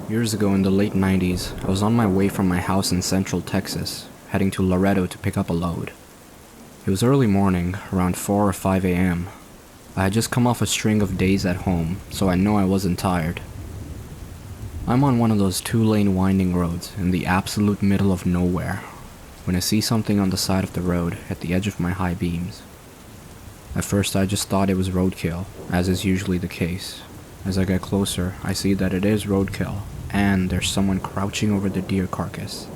Years ago in the late 90s, I was on my way from my house in central Texas, heading to Laredo to pick up a load. It was early morning, around 4 or 5 a.m. I had just come off a string of days at home, so I know I wasn't tired. I'm on one of those 2-lane winding roads in the absolute middle of nowhere, when I see something on the side of the road at the edge of my high beams. At first I just thought it was roadkill, as is usually the case. As I get closer, I see that it is roadkill, and there's someone crouching over the deer carcass.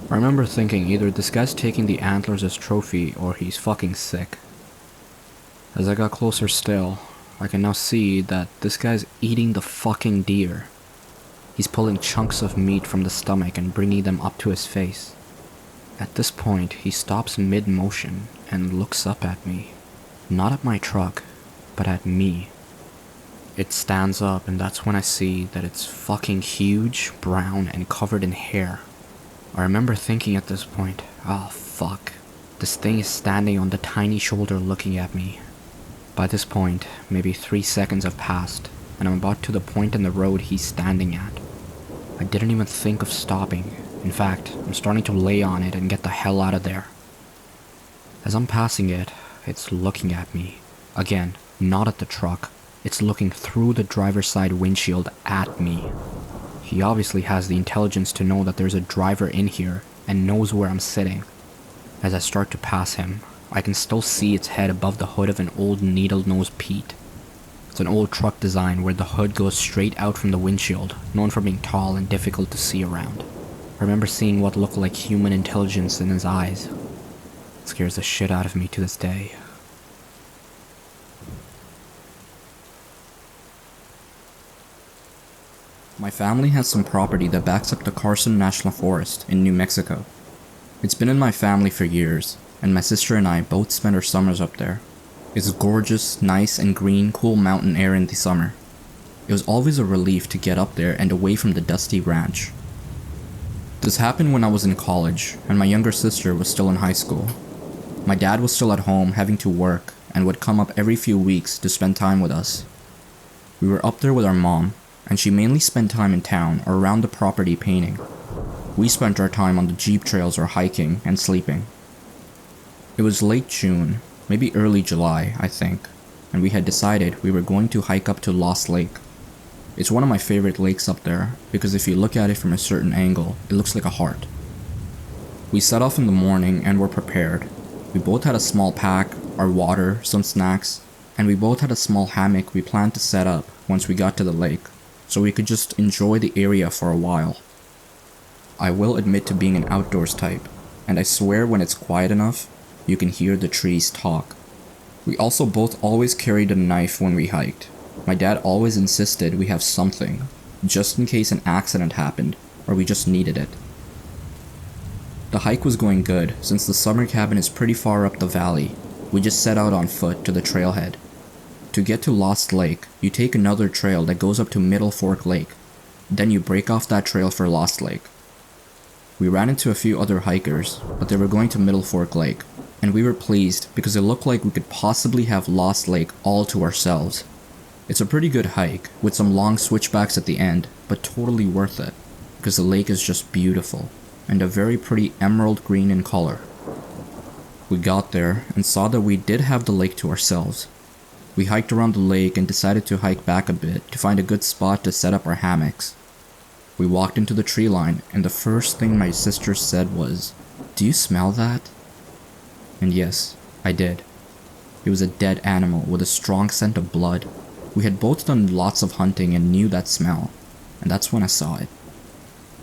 I remember thinking either this guy's taking the antlers as trophy or he's fucking sick. As I got closer still, I can now see that this guy's eating the fucking deer. He's pulling chunks of meat from the stomach and bringing them up to his face. At this point, he stops mid-motion and looks up at me. Not at my truck, but at me. It stands up, and that's when I see that it's fucking huge, brown, and covered in hair. I remember thinking at this point, oh fuck, this thing is standing on the tiny shoulder looking at me. By this point, maybe 3 seconds have passed, and I'm about to the point in the road he's standing at. I didn't even think of stopping. In fact, I'm starting to lay on it and get the hell out of there. As I'm passing it, it's looking at me. Again, not at the truck. It's looking through the driver's side windshield at me. He obviously has the intelligence to know that there's a driver in here and knows where I'm sitting. As I start to pass him, I can still see its head above the hood of an old needle-nosed Pete. It's an old truck design where the hood goes straight out from the windshield, known for being tall and difficult to see around. I remember seeing what looked like human intelligence in his eyes. It scares the shit out of me to this day. My family has some property that backs up the Carson National Forest in New Mexico. It's been in my family for years, and my sister and I both spend our summers up there. It's gorgeous, nice and green, cool mountain air in the summer. It was always a relief to get up there and away from the dusty ranch. This happened when I was in college, and my younger sister was still in high school. My dad was still at home having to work, and would come up every few weeks to spend time with us. We were up there with our mom, and she mainly spent time in town or around the property painting. We spent our time on the jeep trails or hiking and sleeping. It was late June, maybe early July, I think, and we had decided we were going to hike up to Lost Lake. It's one of my favorite lakes up there, because if you look at it from a certain angle, it looks like a heart. We set off in the morning and were prepared. We both had a small pack, our water, some snacks, and we both had a small hammock we planned to set up once we got to the lake, so we could just enjoy the area for a while. I will admit to being an outdoors type, and I swear when it's quiet enough, you can hear the trees talk. We also both always carried a knife when we hiked. My dad always insisted we have something, just in case an accident happened, or we just needed it. The hike was going good, since the summer cabin is pretty far up the valley. We just set out on foot to the trailhead. To get to Lost Lake, you take another trail that goes up to Middle Fork Lake. Then you break off that trail for Lost Lake. We ran into a few other hikers, but they were going to Middle Fork Lake, and we were pleased because it looked like we could possibly have Lost Lake all to ourselves. It's a pretty good hike, with some long switchbacks at the end, but totally worth it, because the lake is just beautiful, and a very pretty emerald green in color. We got there and saw that we did have the lake to ourselves. We hiked around the lake and decided to hike back a bit to find a good spot to set up our hammocks. We walked into the tree line, and the first thing my sister said was, "Do you smell that?" And yes, I did. It was a dead animal with a strong scent of blood. We had both done lots of hunting and knew that smell, and that's when I saw it.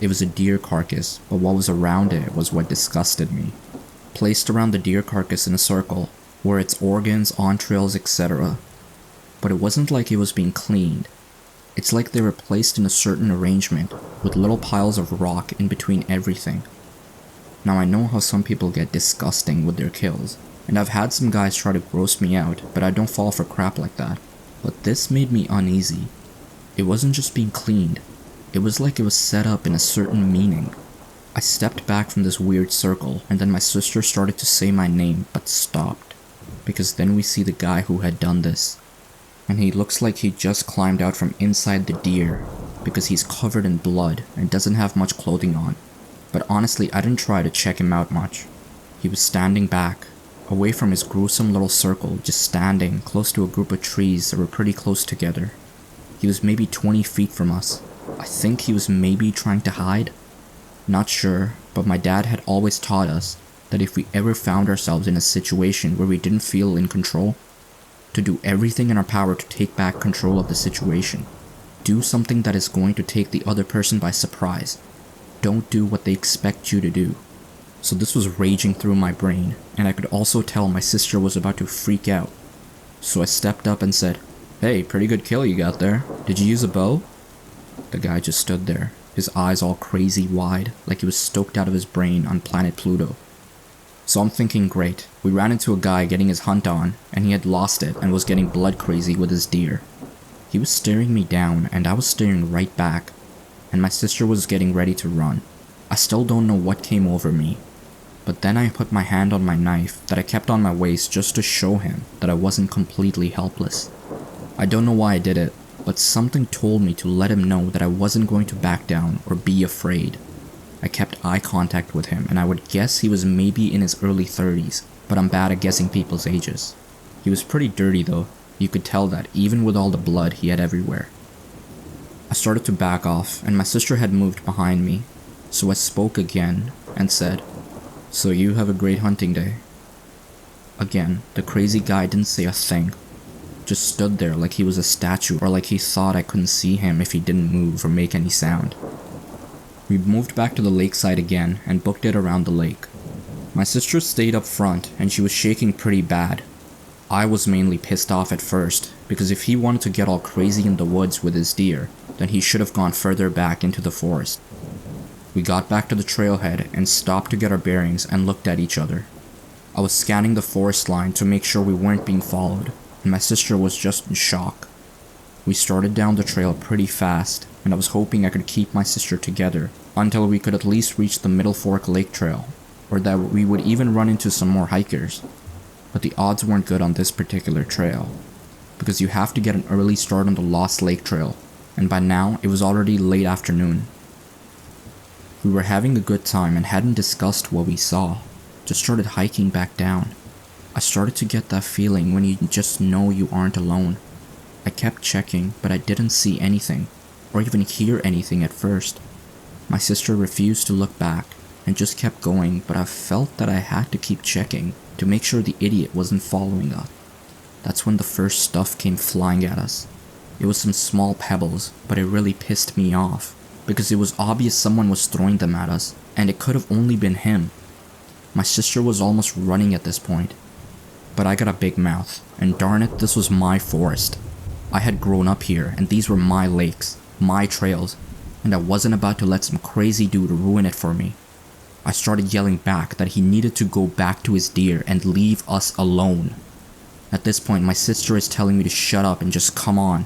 It was a deer carcass, but what was around it was what disgusted me. Placed around the deer carcass in a circle were its organs, entrails, etc. But it wasn't like it was being cleaned. It's like they were placed in a certain arrangement, with little piles of rock in between everything. Now I know how some people get disgusting with their kills, and I've had some guys try to gross me out, but I don't fall for crap like that. But this made me uneasy. It wasn't just being cleaned, it was like it was set up in a certain meaning. I stepped back from this weird circle, and then my sister started to say my name, but stopped. Because then we see the guy who had done this. And he looks like he just climbed out from inside the deer. because he's covered in blood and doesn't have much clothing on. But honestly, I didn't try to check him out much. He was standing back, away from his gruesome little circle, just standing close to a group of trees that were pretty close together. He was maybe 20 feet from us. I think he was maybe trying to hide. Not sure, but my dad had always taught us that if we ever found ourselves in a situation where we didn't feel in control, to do everything in our power to take back control of the situation. Do something that is going to take the other person by surprise. Don't do what they expect you to do. So this was raging through my brain, and I could also tell my sister was about to freak out. So I stepped up and said, "Hey, pretty good kill you got there. Did you use a bow?" The guy just stood there, his eyes all crazy wide, like he was stoked out of his brain on planet Pluto. So I'm thinking, great, we ran into a guy getting his hunt on, and he had lost it and was getting blood crazy with his deer. He was staring me down, and I was staring right back, and my sister was getting ready to run. I still don't know what came over me, but then I put my hand on my knife that I kept on my waist just to show him that I wasn't completely helpless. I don't know why I did it, but something told me to let him know that I wasn't going to back down or be afraid. I kept eye contact with him, and I would guess he was maybe in his early 30s, but I'm bad at guessing people's ages. He was pretty dirty though. You could tell that even with all the blood he had everywhere. I started to back off, and my sister had moved behind me, so I spoke again and said, "So you have a great hunting day." Again, the crazy guy didn't say a thing, just stood there like he was a statue or like he thought I couldn't see him if he didn't move or make any sound. We moved back to the lakeside again and booked it around the lake. My sister stayed up front and she was shaking pretty bad. I was mainly pissed off at first, because if he wanted to get all crazy in the woods with his deer, then he should have gone further back into the forest. We got back to the trailhead and stopped to get our bearings and looked at each other. I was scanning the forest line to make sure we weren't being followed, and my sister was just in shock. We started down the trail pretty fast, and I was hoping I could keep my sister together until we could at least reach the Middle Fork Lake Trail, or that we would even run into some more hikers. But the odds weren't good on this particular trail, because you have to get an early start on the Lost Lake Trail, and by now it was already late afternoon. We were having a good time and hadn't discussed what we saw, just started hiking back down. I started to get that feeling when you just know you aren't alone. I kept checking, but I didn't see anything, or even hear anything at first. My sister refused to look back, and just kept going, but I felt that I had to keep checking to make sure the idiot wasn't following us. That's when the first stuff came flying at us. It was some small pebbles, but it really pissed me off, because it was obvious someone was throwing them at us, and it could have only been him. My sister was almost running at this point, but I got a big mouth, and darn it, this was my forest. I had grown up here, and these were my lakes, my trails, and I wasn't about to let some crazy dude ruin it for me. I started yelling back that he needed to go back to his deer and leave us alone. At this point, my sister is telling me to shut up and just come on.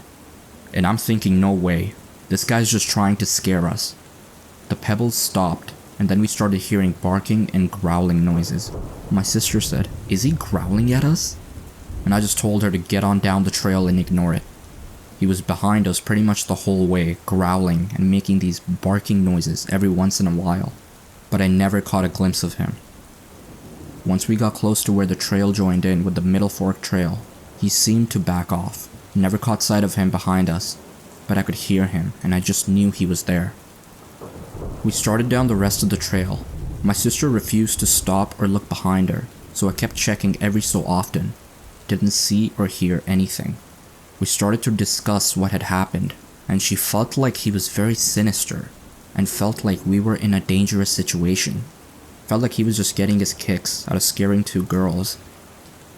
And I'm thinking, no way, this guy's just trying to scare us. The pebbles stopped, and then we started hearing barking and growling noises. My sister said, "Is he growling at us?" And I just told her to get on down the trail and ignore it. He was behind us pretty much the whole way, growling and making these barking noises every once in a while, but I never caught a glimpse of him. Once we got close to where the trail joined in with the Middle Fork Trail, he seemed to back off. Never caught sight of him behind us, but I could hear him and I just knew he was there. We started down the rest of the trail. My sister refused to stop or look behind her, so I kept checking every so often. Didn't see or hear anything. We started to discuss what had happened, and she felt like he was very sinister, and felt like we were in a dangerous situation. Felt like he was just getting his kicks out of scaring two girls.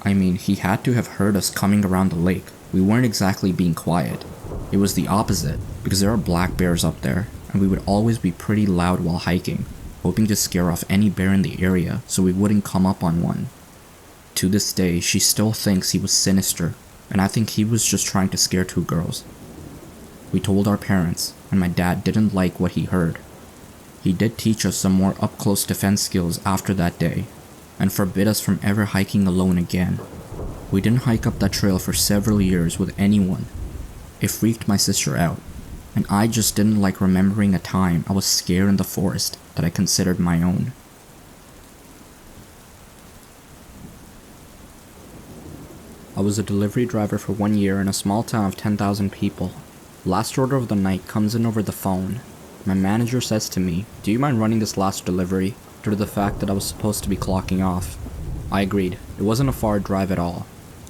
I mean, he had to have heard us coming around the lake. We weren't exactly being quiet. It was the opposite, because there are black bears up there, and we would always be pretty loud while hiking, hoping to scare off any bear in the area so we wouldn't come up on one. To this day, she still thinks he was sinister, and I think he was just trying to scare two girls. We told our parents, and my dad didn't like what he heard. He did teach us some more up-close defense skills after that day, and forbid us from ever hiking alone again. We didn't hike up that trail for several years with anyone. It freaked my sister out, and I just didn't like remembering a time I was scared in the forest that I considered my own. I was a delivery driver for 1 year in a small town of 10,000 people. Last order of the night comes in over the phone. My manager says to me, "Do you mind running this last delivery?" due to the fact that I was supposed to be clocking off. I agreed. It wasn't a far drive at all.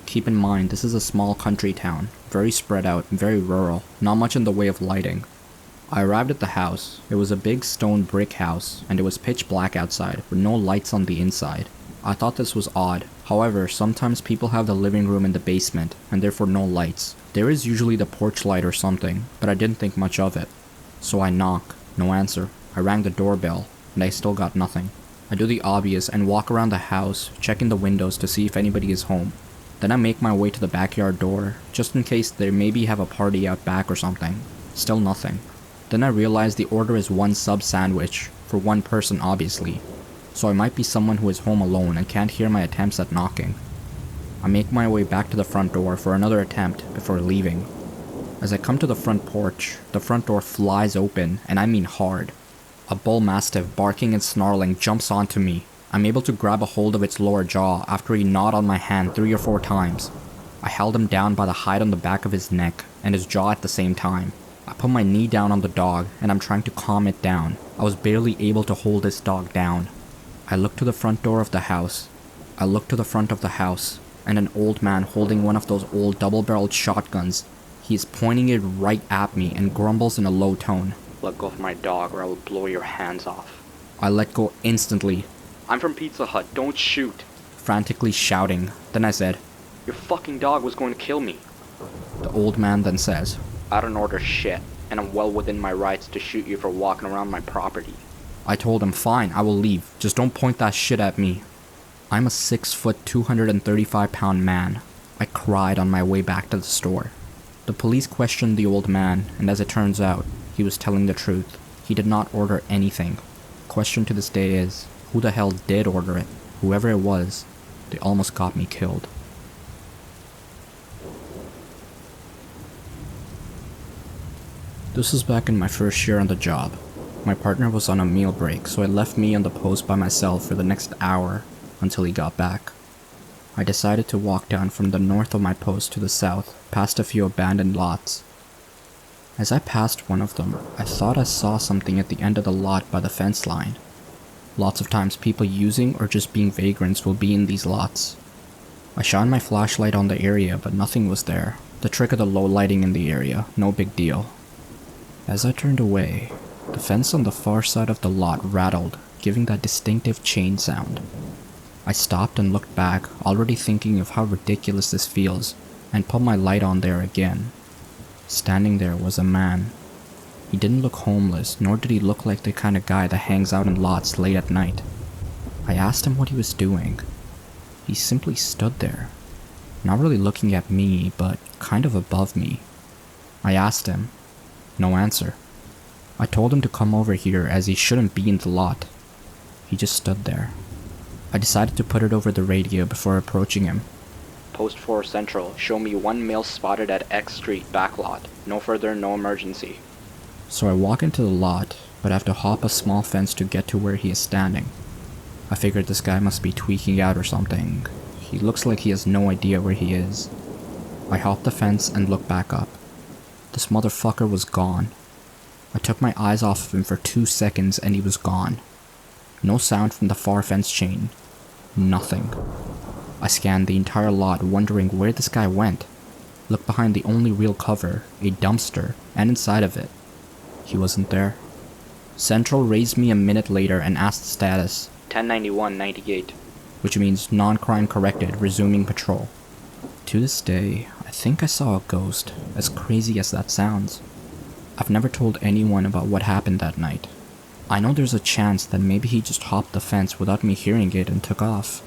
Keep in mind, this is a small country town, very spread out, very rural, not much in the way of lighting. I arrived at the house. It was a big stone brick house, and it was pitch black outside, with no lights on the inside. I thought this was odd. However, sometimes people have the living room in the basement, and therefore no lights. There is usually the porch light or something, but I didn't think much of it. So I knock. No answer. I rang the doorbell, and I still got nothing. I do the obvious and walk around the house, checking the windows to see if anybody is home. Then I make my way to the backyard door, just in case they maybe have a party out back or something. Still nothing. Then I realize the order is 1 sub sandwich, for 1 person obviously. So I might be someone who is home alone and can't hear my attempts at knocking. I make my way back to the front door for another attempt before leaving. As I come to the front porch, the front door flies open, and I mean hard. A bull mastiff barking and snarling jumps onto me. I'm able to grab a hold of its lower jaw after he gnawed on my hand 3 or 4 times. I held him down by the hide on the back of his neck and his jaw at the same time. I put my knee down on the dog and I'm trying to calm it down. I was barely able to hold this dog down. I look to the front door of the house. I look to the front of the house, and an old man holding one of those old double-barreled shotguns. He is pointing it right at me and grumbles in a low tone, "Let go of my dog or I will blow your hands off." I let go instantly. "I'm from Pizza Hut, don't shoot!" Frantically shouting. Then I said, "Your fucking dog was going to kill me." The old man then says, "I don't order shit, and I'm well within my rights to shoot you for walking around my property." I told him, "Fine, I will leave, just don't point that shit at me." I'm a 6', 235-pound man. I cried on my way back to the store. The police questioned the old man, and as it turns out, he was telling the truth. He did not order anything. Question to this day is, who the hell did order it? Whoever it was, they almost got me killed. This was back in my first year on the job. My partner was on a meal break, so it left me on the post by myself for the next hour until he got back. I decided to walk down from the north of my post to the south, past a few abandoned lots. As I passed one of them, I thought I saw something at the end of the lot by the fence line. Lots of times people using or just being vagrants will be in these lots. I shone my flashlight on the area, but nothing was there. The trick of the low lighting in the area, no big deal. As I turned away, the fence on the far side of the lot rattled, giving that distinctive chain sound. I stopped and looked back, already thinking of how ridiculous this feels, and put my light on there again. Standing there was a man. He didn't look homeless, nor did he look like the kind of guy that hangs out in lots late at night. I asked him what he was doing. He simply stood there, not really looking at me, but kind of above me. I asked him. No answer. I told him to come over here as he shouldn't be in the lot. He just stood there. I decided to put it over the radio before approaching him. "Post 4 Central, show me 1 male spotted at X Street backlot. No further, no emergency." So I walk into the lot, but have to hop a small fence to get to where he is standing. I figured this guy must be tweaking out or something. He looks like he has no idea where he is. I hop the fence and look back up. This motherfucker was gone. I took my eyes off of him for 2 seconds and he was gone. No sound from the far fence chain. Nothing. I scanned the entire lot wondering where this guy went. Looked behind the only real cover, a dumpster, and inside of it. He wasn't there. Central raised me a minute later and asked the status, 1091-98, which means non-crime corrected, resuming patrol. To this day, I think I saw a ghost, as crazy as that sounds. I've never told anyone about what happened that night. I know there's a chance that maybe he just hopped the fence without me hearing it and took off.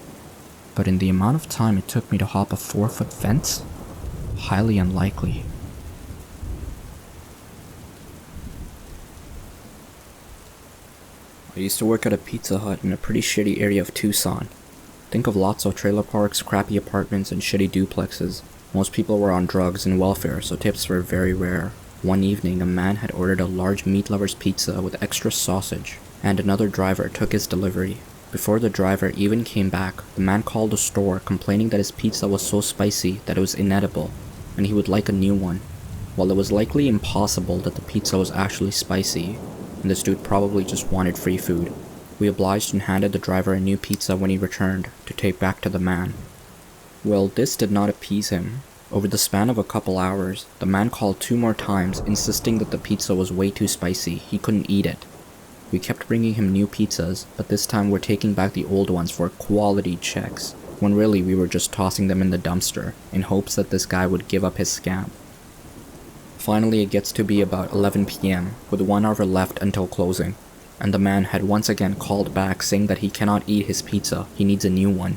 But in the amount of time it took me to hop a 4-foot fence, highly unlikely. I used to work at a Pizza Hut in a pretty shitty area of Tucson. Think of lots of trailer parks, crappy apartments, and shitty duplexes. Most people were on drugs and welfare, so tips were very rare. One evening, a man had ordered a large meat lover's pizza with extra sausage, and another driver took his delivery. Before the driver even came back, the man called the store complaining that his pizza was so spicy that it was inedible, and he would like a new one. While it was likely impossible that the pizza was actually spicy, and this dude probably just wanted free food, we obliged and handed the driver a new pizza when he returned, to take back to the man. Well, this did not appease him. Over the span of a couple hours, the man called 2 more times, insisting that the pizza was way too spicy, he couldn't eat it. We kept bringing him new pizzas, but this time we're taking back the old ones for quality checks, when really we were just tossing them in the dumpster, in hopes that this guy would give up his scam. Finally, it gets to be about 11 PM, with 1 hour left until closing, and the man had once again called back saying that he cannot eat his pizza, he needs a new one.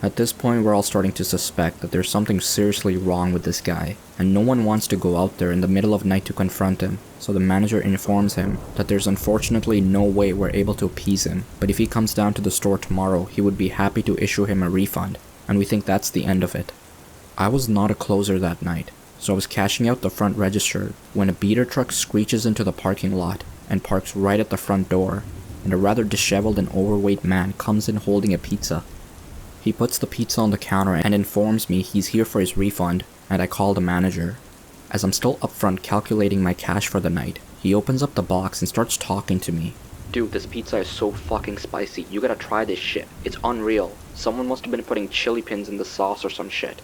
At this point, we're all starting to suspect that there's something seriously wrong with this guy, and no one wants to go out there in the middle of night to confront him, so the manager informs him that there's unfortunately no way we're able to appease him, but if he comes down to the store tomorrow, he would be happy to issue him a refund, and we think that's the end of it. I was not a closer that night, so I was cashing out the front register when a beater truck screeches into the parking lot and parks right at the front door, and a rather disheveled and overweight man comes in holding a pizza. He puts the pizza on the counter and informs me he's here for his refund, and I call the manager. As I'm still up front calculating my cash for the night, he opens up the box and starts talking to me. Dude, this pizza is so fucking spicy, you gotta try this shit. It's unreal. Someone must have been putting chili pins in the sauce or some shit.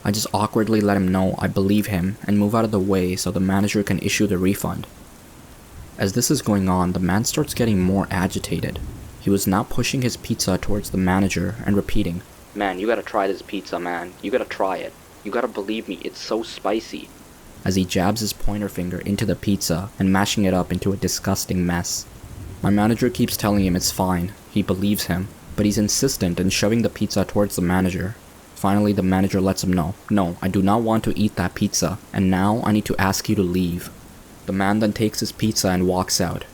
I just awkwardly let him know I believe him and move out of the way so the manager can issue the refund. As this is going on, the man starts getting more agitated. He was now pushing his pizza towards the manager and repeating, "Man, you gotta try this pizza, man. You gotta try it. You gotta believe me, it's so spicy." As he jabs his pointer finger into the pizza and mashing it up into a disgusting mess. My manager keeps telling him it's fine. He believes him, but he's insistent in shoving the pizza towards the manager. Finally, the manager lets him know, "No, I do not want to eat that pizza, and now I need to ask you to leave." The man then takes his pizza and walks out.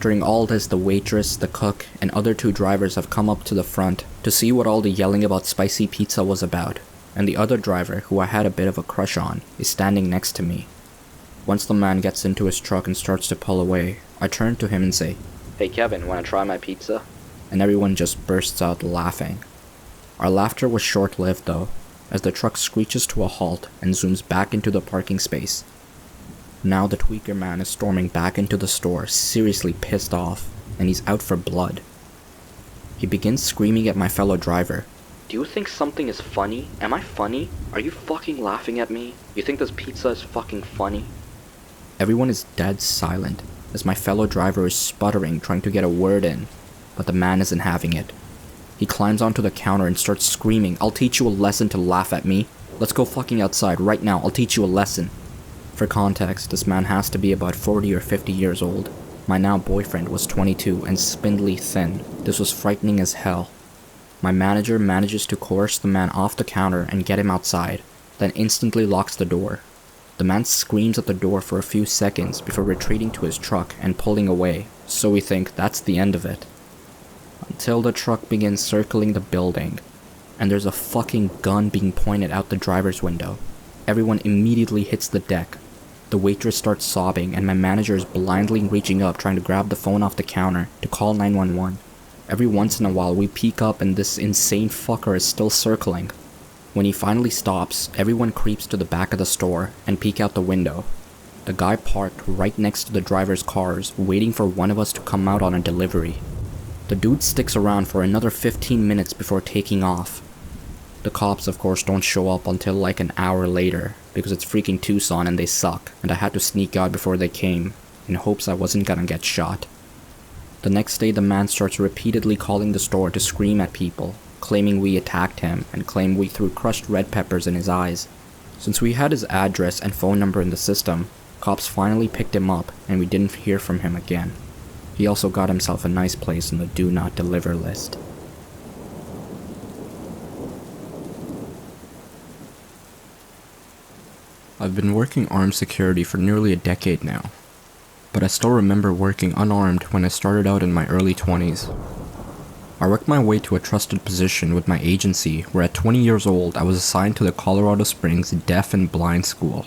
During all this, the waitress, the cook, and other 2 drivers have come up to the front to see what all the yelling about spicy pizza was about, and the other driver, who I had a bit of a crush on, is standing next to me. Once the man gets into his truck and starts to pull away, I turn to him and say, "Hey Kevin, wanna try my pizza?" And everyone just bursts out laughing. Our laughter was short-lived though, as the truck screeches to a halt and zooms back into the parking space. Now the tweaker man is storming back into the store, seriously pissed off, and he's out for blood. He begins screaming at my fellow driver. "Do you think something is funny? Am I funny? Are you fucking laughing at me? You think this pizza is fucking funny?" Everyone is dead silent, as my fellow driver is sputtering trying to get a word in, but the man isn't having it. He climbs onto the counter and starts screaming, "I'll teach you a lesson to laugh at me. Let's go fucking outside right now, I'll teach you a lesson." For context, this man has to be about 40 or 50 years old. My now boyfriend was 22 and spindly thin. This was frightening as hell. My manager manages to coerce the man off the counter and get him outside, then instantly locks the door. The man screams at the door for a few seconds before retreating to his truck and pulling away, so we think that's the end of it. Until the truck begins circling the building, and there's a fucking gun being pointed out the driver's window. Everyone immediately hits the deck. The waitress starts sobbing, and my manager is blindly reaching up trying to grab the phone off the counter to call 911. Every once in a while we peek up and this insane fucker is still circling. When he finally stops, everyone creeps to the back of the store and peek out the window. The guy parked right next to the driver's cars, waiting for one of us to come out on a delivery. The dude sticks around for another 15 minutes before taking off. The cops, of course, don't show up until like an hour later, because it's freaking Tucson and they suck, and I had to sneak out before they came, in hopes I wasn't gonna get shot. The next day, the man starts repeatedly calling the store to scream at people, claiming we attacked him, and claim we threw crushed red peppers in his eyes. Since we had his address and phone number in the system, cops finally picked him up, and we didn't hear from him again. He also got himself a nice place on the do not deliver list. I've been working armed security for nearly a decade now, but I still remember working unarmed when I started out in my early 20s. I worked my way to a trusted position with my agency where at 20 years old I was assigned to the Colorado Springs Deaf and Blind School.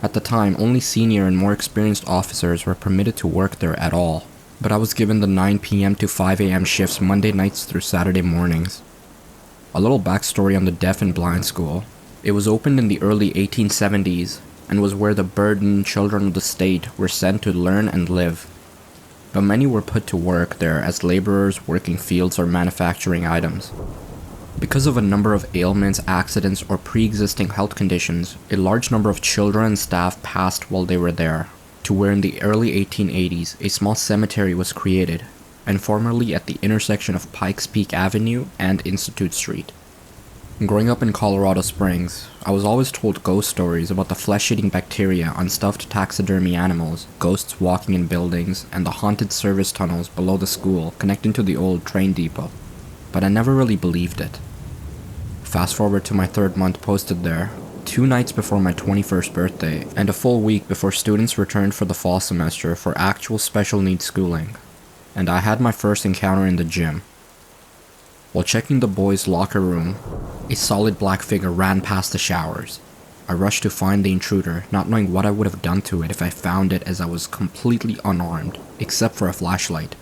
At the time, only senior and more experienced officers were permitted to work there at all, but I was given the 9 p.m. to 5 a.m. shifts Monday nights through Saturday mornings. A little backstory on the deaf and blind school. It was opened in the early 1870s and was where the burdened children of the state were sent to learn and live. But many were put to work there as laborers working fields or manufacturing items. Because of a number of ailments, accidents, or pre-existing health conditions, a large number of children and staff passed while they were there, to where in the early 1880s a small cemetery was created, and formerly at the intersection of Pikes Peak Avenue and Institute Street. Growing up in Colorado Springs, I was always told ghost stories about the flesh-eating bacteria on stuffed taxidermy animals, ghosts walking in buildings, and the haunted service tunnels below the school connecting to the old train depot, but I never really believed it. Fast forward to my 3rd month posted there, 2 nights before my 21st birthday, and a full week before students returned for the fall semester for actual special needs schooling, and I had my first encounter in the gym. While checking the boys' locker room, a solid black figure ran past the showers. I rushed to find the intruder, not knowing what I would have done to it if I found it, as I was completely unarmed, except for a flashlight.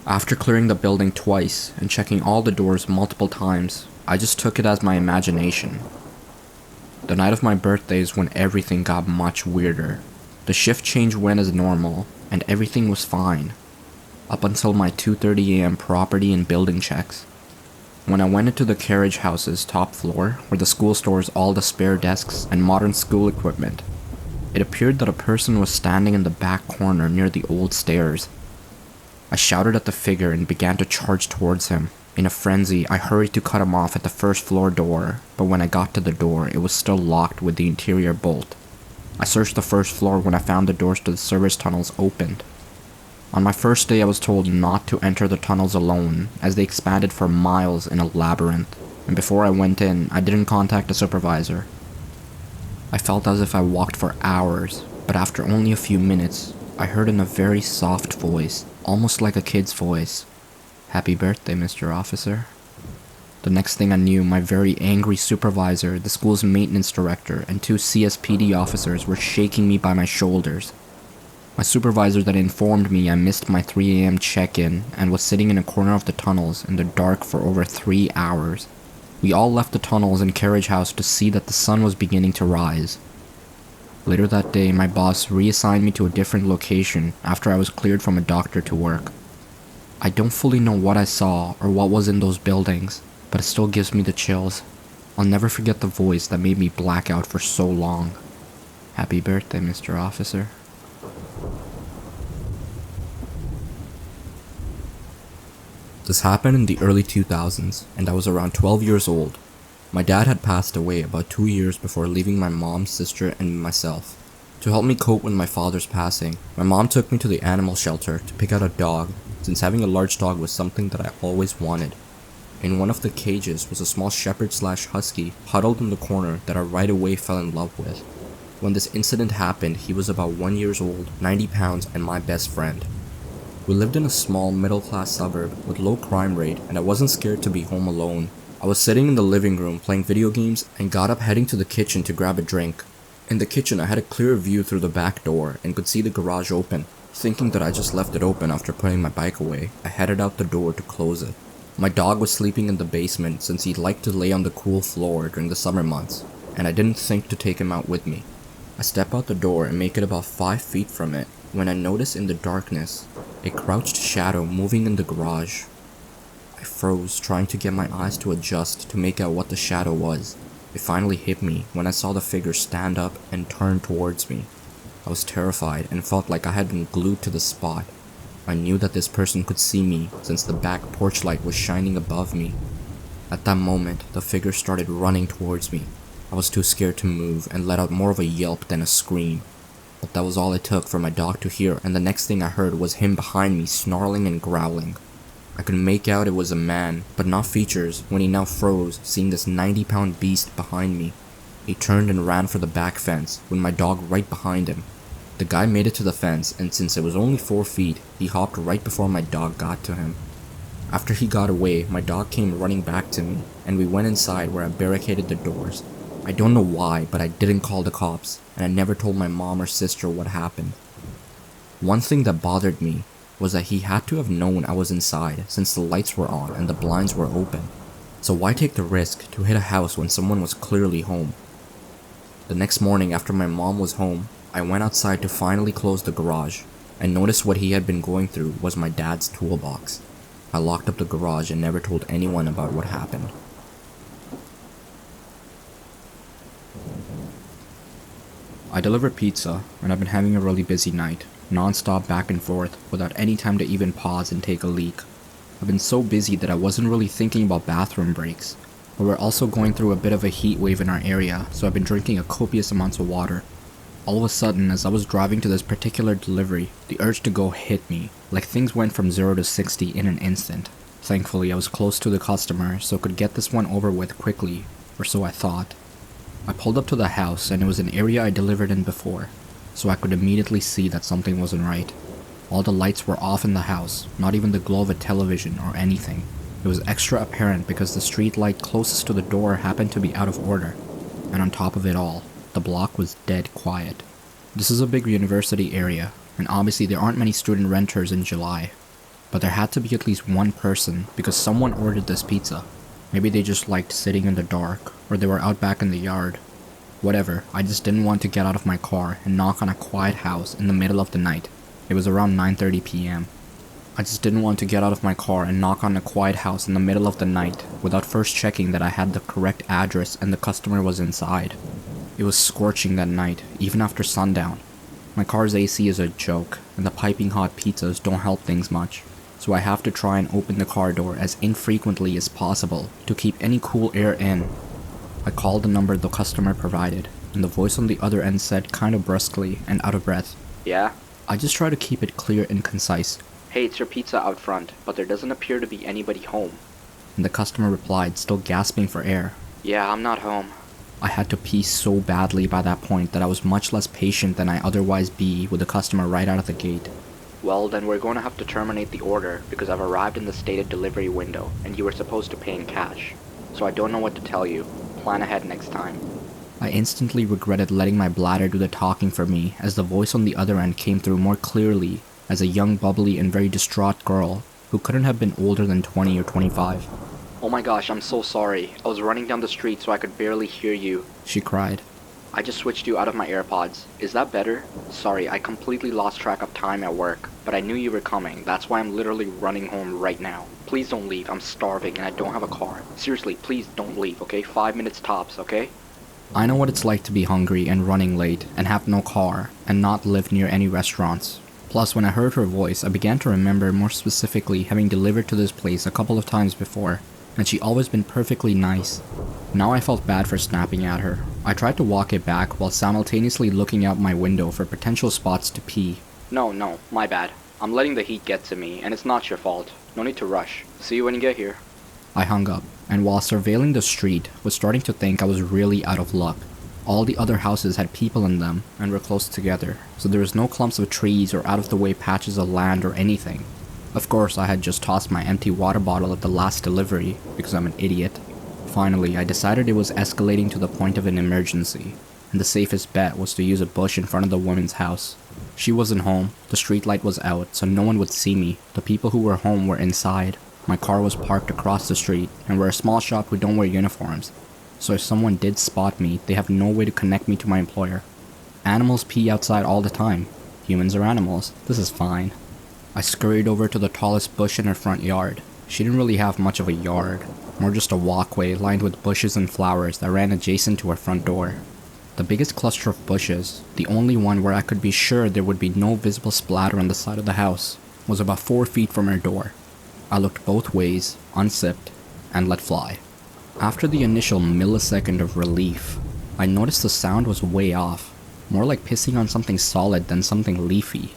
After clearing the building twice and checking all the doors multiple times, I just took it as my imagination. The night of my birthday is when everything got much weirder. The shift change went as normal, and everything was fine, up until my 2:30 a.m. property and building checks. When I went into the carriage house's top floor, where the school stores all the spare desks and modern school equipment, it appeared that a person was standing in the back corner near the old stairs. I shouted at the figure and began to charge towards him. In a frenzy, I hurried to cut him off at the first floor door, but when I got to the door, it was still locked with the interior bolt. I searched the first floor when I found the doors to the service tunnels opened. On my first day, I was told not to enter the tunnels alone, as they expanded for miles in a labyrinth, and before I went in, I didn't contact a supervisor. I felt as if I walked for hours, but after only a few minutes, I heard in a very soft voice, almost like a kid's voice, "Happy birthday, Mr. Officer." The next thing I knew, my very angry supervisor, the school's maintenance director, and 2 CSPD officers were shaking me by my shoulders. My supervisor then informed me I missed my 3 a.m. check-in and was sitting in a corner of the tunnels in the dark for over 3 hours. We all left the tunnels and carriage house to see that the sun was beginning to rise. Later that day, my boss reassigned me to a different location after I was cleared from a doctor to work. I don't fully know what I saw or what was in those buildings, but it still gives me the chills. I'll never forget the voice that made me black out for so long. Happy birthday, Mr. Officer. This happened in the early 2000s, and I was around 12 years old. My dad had passed away about 2 years before leaving my mom, sister, and myself. To help me cope with my father's passing, my mom took me to the animal shelter to pick out a dog, since having a large dog was something that I always wanted. In one of the cages was a small shepherd/husky huddled in the corner that I right away fell in love with. When this incident happened, he was about 1 year old, 90 pounds, and my best friend. We lived in a small, middle-class suburb with low crime rate, and I wasn't scared to be home alone. I was sitting in the living room playing video games and got up heading to the kitchen to grab a drink. In the kitchen, I had a clear view through the back door and could see the garage open. Thinking that I just left it open after putting my bike away, I headed out the door to close it. My dog was sleeping in the basement since he liked to lay on the cool floor during the summer months, and I didn't think to take him out with me. I step out the door and make it about 5 feet from it when I notice in the darkness a crouched shadow moving in the garage. I froze, trying to get my eyes to adjust to make out what the shadow was. It finally hit me when I saw the figure stand up and turn towards me. I was terrified and felt like I had been glued to the spot. I knew that this person could see me since the back porch light was shining above me. At that moment, the figure started running towards me. I was too scared to move and let out more of a yelp than a scream. But that was all it took for my dog to hear, and the next thing I heard was him behind me snarling and growling. I could make out it was a man, but not features, when he now froze, seeing this 90-pound beast behind me. He turned and ran for the back fence, with my dog right behind him. The guy made it to the fence, and since it was only 4 feet, he hopped right before my dog got to him. After he got away, my dog came running back to me, and we went inside where I barricaded the doors. I don't know why, but I didn't call the cops, and I never told my mom or sister what happened. One thing that bothered me was that he had to have known I was inside since the lights were on and the blinds were open. So why take the risk to hit a house when someone was clearly home? The next morning after my mom was home, I went outside to finally close the garage and noticed what he had been going through was my dad's toolbox. I locked up the garage and never told anyone about what happened. I deliver pizza, and I've been having a really busy night, non-stop back and forth, without any time to even pause and take a leak. I've been so busy that I wasn't really thinking about bathroom breaks, but we're also going through a bit of a heat wave in our area, so I've been drinking a copious amounts of water. All of a sudden, as I was driving to this particular delivery, the urge to go hit me, like things went from 0 to 60 in an instant. Thankfully, I was close to the customer, so could get this one over with quickly, or so I thought. I pulled up to the house, and it was an area I delivered in before, so I could immediately see that something wasn't right. All the lights were off in the house, not even the glow of a television or anything. It was extra apparent because the street light closest to the door happened to be out of order, and on top of it all, the block was dead quiet. This is a big university area, and obviously there aren't many student renters in July, but there had to be at least one person because someone ordered this pizza. Maybe they just liked sitting in the dark, or they were out back in the yard. Whatever, I just didn't want to get out of my car and knock on a quiet house in the middle of the night. It was around 9:30 p.m. I just didn't want to get out of my car and knock on a quiet house in the middle of the night without first checking that I had the correct address and the customer was inside. It was scorching that night, even after sundown. My car's AC is a joke, and the piping hot pizzas don't help things much, so I have to try and open the car door as infrequently as possible to keep any cool air in. I called the number the customer provided, and the voice on the other end said kind of brusquely and out of breath, "Yeah?" I just try to keep it clear and concise. "Hey, it's your pizza out front, but there doesn't appear to be anybody home." And the customer replied, still gasping for air, "Yeah, I'm not home." I had to pee so badly by that point that I was much less patient than I otherwise be with the customer right out of the gate. "Well, then we're going to have to terminate the order because I've arrived in the stated delivery window and you were supposed to pay in cash. So I don't know what to tell you. Plan ahead next time." I instantly regretted letting my bladder do the talking for me as the voice on the other end came through more clearly as a young, bubbly, and very distraught girl who couldn't have been older than 20 or 25. "Oh my gosh, I'm so sorry. I was running down the street so I could barely hear you," she cried. "I just switched you out of my AirPods. Is that better? Sorry, I completely lost track of time at work, but I knew you were coming. That's why I'm literally running home right now. Please don't leave. I'm starving and I don't have a car. Seriously, please don't leave, okay? 5 minutes tops, okay?" I know what it's like to be hungry and running late and have no car and not live near any restaurants. Plus, when I heard her voice, I began to remember more specifically having delivered to this place a couple of times before, and she'd always been perfectly nice. Now I felt bad for snapping at her. I tried to walk it back while simultaneously looking out my window for potential spots to pee. No, my bad. I'm letting the heat get to me, and it's not your fault. No need to rush. See you when you get here." I hung up, and while surveilling the street, was starting to think I was really out of luck. All the other houses had people in them, and were close together, so there was no clumps of trees or out-of-the-way patches of land or anything. Of course, I had just tossed my empty water bottle at the last delivery, because I'm an idiot. Finally, I decided it was escalating to the point of an emergency, and the safest bet was to use a bush in front of the woman's house. She wasn't home, the street light was out, so no one would see me. The people who were home were inside. My car was parked across the street, and we're a small shop who don't wear uniforms, so if someone did spot me, they have no way to connect me to my employer. Animals pee outside all the time. Humans are animals. This is fine. I scurried over to the tallest bush in her front yard. She didn't really have much of a yard, more just a walkway lined with bushes and flowers that ran adjacent to her front door. The biggest cluster of bushes, the only one where I could be sure there would be no visible splatter on the side of the house, was about 4 feet from her door. I looked both ways, unzipped, and let fly. After the initial millisecond of relief, I noticed the sound was way off, more like pissing on something solid than something leafy.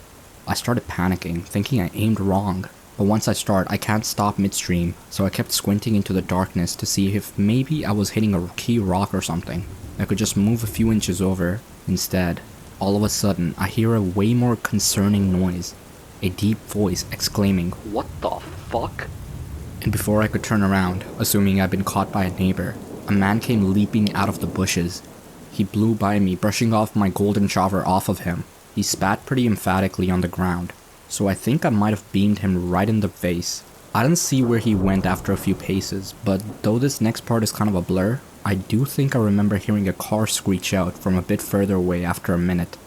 I started panicking, thinking I aimed wrong, but once I start, I can't stop midstream, so I kept squinting into the darkness to see if maybe I was hitting a key rock or something. I could just move a few inches over. Instead, all of a sudden, I hear a way more concerning noise. A deep voice exclaiming, "What the fuck?" And before I could turn around, assuming I'd been caught by a neighbor, a man came leaping out of the bushes. He blew by me, brushing off my golden shower off of him. He spat pretty emphatically on the ground, so I think I might have beamed him right in the face. I didn't see where he went after a few paces, but though this next part is kind of a blur, I do think I remember hearing a car screech out from a bit further away after a minute.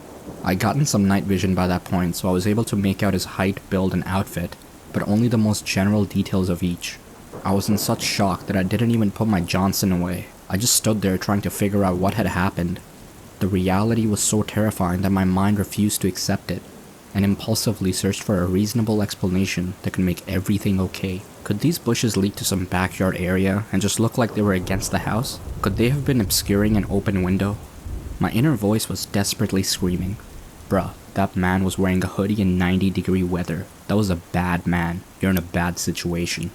I'd gotten some night vision by that point, so I was able to make out his height, build, and outfit, but only the most general details of each. I was in such shock that I didn't even put my Johnson away. I just stood there trying to figure out what had happened. The reality was so terrifying that my mind refused to accept it, and impulsively searched for a reasonable explanation that could make everything okay. Could these bushes lead to some backyard area and just look like they were against the house? Could they have been obscuring an open window? My inner voice was desperately screaming, "Bruh, that man was wearing a hoodie in 90-degree weather. That was a bad man. You're in a bad situation."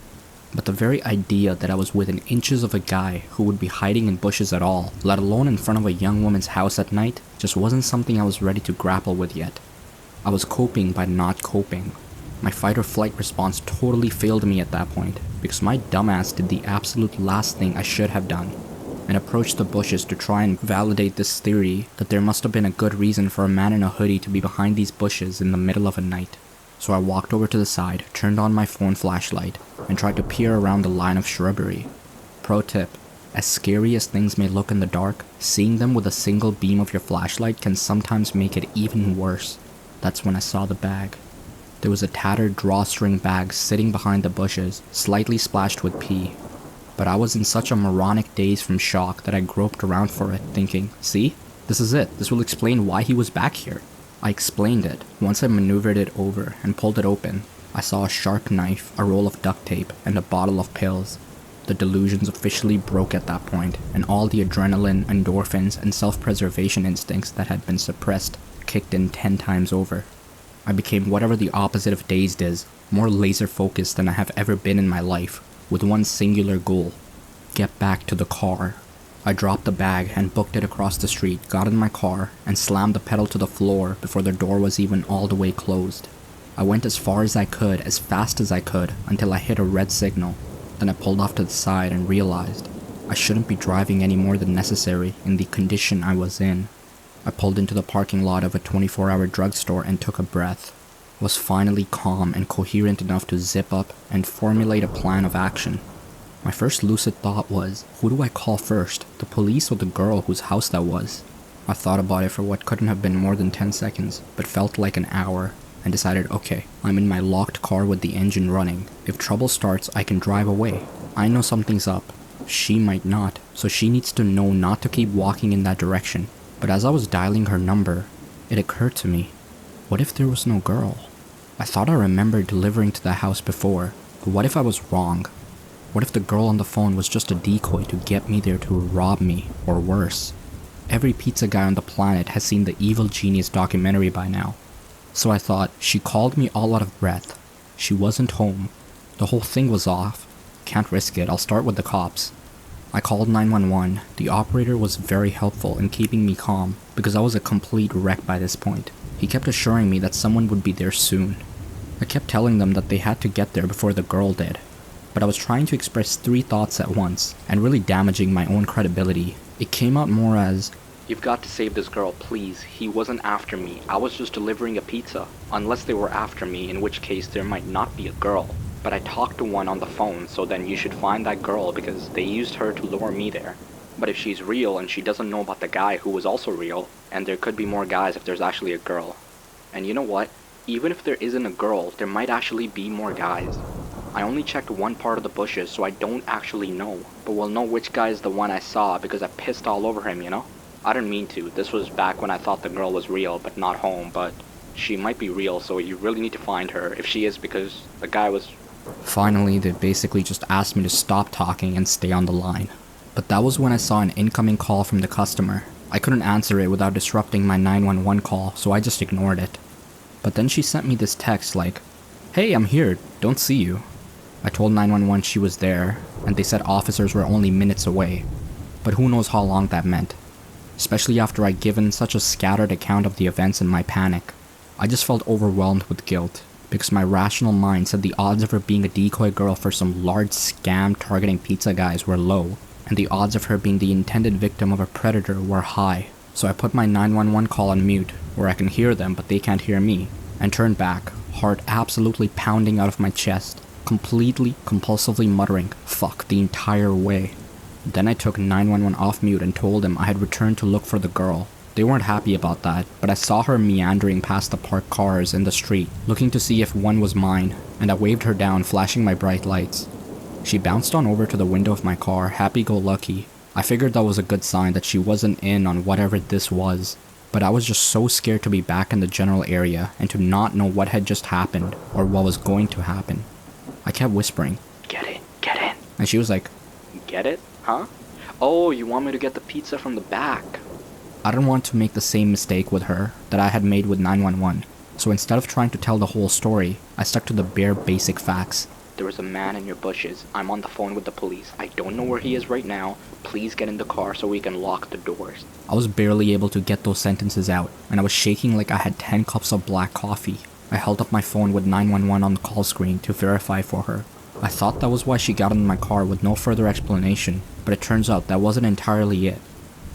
But the very idea that I was within inches of a guy who would be hiding in bushes at all, let alone in front of a young woman's house at night, just wasn't something I was ready to grapple with yet. I was coping by not coping. My fight or flight response totally failed me at that point, because my dumbass did the absolute last thing I should have done, and approached the bushes to try and validate this theory that there must have been a good reason for a man in a hoodie to be behind these bushes in the middle of a night. So I walked over to the side, turned on my phone flashlight, and tried to peer around the line of shrubbery. Pro tip: as scary as things may look in the dark, seeing them with a single beam of your flashlight can sometimes make it even worse. That's when I saw the bag. There was a tattered drawstring bag sitting behind the bushes, slightly splashed with pee. But I was in such a moronic daze from shock that I groped around for it, thinking, see? This is it. This will explain why he was back here. I explained it. Once I maneuvered it over and pulled it open, I saw a sharp knife, a roll of duct tape, and a bottle of pills. The delusions officially broke at that point, and all the adrenaline, endorphins, and self-preservation instincts that had been suppressed kicked in 10 times over. I became whatever the opposite of dazed is, more laser-focused than I have ever been in my life, with one singular goal: get back to the car. I dropped the bag and booked it across the street, got in my car, and slammed the pedal to the floor before the door was even all the way closed. I went as far as I could, as fast as I could, until I hit a red signal. Then I pulled off to the side and realized I shouldn't be driving any more than necessary in the condition I was in. I pulled into the parking lot of a 24-hour drugstore and took a breath. I was finally calm and coherent enough to zip up and formulate a plan of action. My first lucid thought was, who do I call first, the police or the girl whose house that was? I thought about it for what couldn't have been more than 10 seconds, but felt like an hour, and decided, okay, I'm in my locked car with the engine running. If trouble starts, I can drive away. I know something's up. She might not, so she needs to know not to keep walking in that direction. But as I was dialing her number, it occurred to me, what if there was no girl? I thought I remembered delivering to the house before, but what if I was wrong? What if the girl on the phone was just a decoy to get me there to rob me, or worse? Every pizza guy on the planet has seen the Evil Genius documentary by now. So I thought, she called me all out of breath. She wasn't home. The whole thing was off. Can't risk it, I'll start with the cops. I called 911. The operator was very helpful in keeping me calm, because I was a complete wreck by this point. He kept assuring me that someone would be there soon. I kept telling them that they had to get there before the girl did. But I was trying to express 3 thoughts at once, and really damaging my own credibility. It came out more as, "You've got to save this girl, please. He wasn't after me. I was just delivering a pizza. Unless they were after me, in which case there might not be a girl. But I talked to one on the phone, so then you should find that girl because they used her to lure me there. But if she's real and she doesn't know about the guy who was also real, and there could be more guys if there's actually a girl. And you know what? Even if there isn't a girl, there might actually be more guys. I only checked one part of the bushes, so I don't actually know. But we'll know which guy is the one I saw because I pissed all over him, you know? I didn't mean to. This was back when I thought the girl was real, but not home. But she might be real, so you really need to find her, if she is, because the guy was..." Finally, they basically just asked me to stop talking and stay on the line. But that was when I saw an incoming call from the customer. I couldn't answer it without disrupting my 911 call, so I just ignored it. But then she sent me this text like, "Hey, I'm here, don't see you." I told 911 she was there, and they said officers were only minutes away. But who knows how long that meant. Especially after I'd given such a scattered account of the events in my panic. I just felt overwhelmed with guilt, because my rational mind said the odds of her being a decoy girl for some large scam targeting pizza guys were low, and the odds of her being the intended victim of a predator were high. So I put my 911 call on mute, where I can hear them but they can't hear me, and turned back, heart absolutely pounding out of my chest, completely, compulsively muttering, "Fuck," the entire way. Then I took 911 off mute and told them I had returned to look for the girl. They weren't happy about that, but I saw her meandering past the parked cars in the street, looking to see if one was mine, and I waved her down, flashing my bright lights. She bounced on over to the window of my car, happy-go-lucky. I figured that was a good sign that she wasn't in on whatever this was, but I was just so scared to be back in the general area and to not know what had just happened or what was going to happen. I kept whispering, "Get in, get in," and she was like, "Get it? Huh? Oh, you want me to get the pizza from the back?" I didn't want to make the same mistake with her that I had made with 911, so instead of trying to tell the whole story, I stuck to the bare basic facts. "There was a man in your bushes. I'm on the phone with the police. I don't know where he is right now. Please get in the car so we can lock the doors." I was barely able to get those sentences out, and I was shaking like I had 10 cups of black coffee. I held up my phone with 911 on the call screen to verify for her. I thought that was why she got in my car with no further explanation, but it turns out that wasn't entirely it.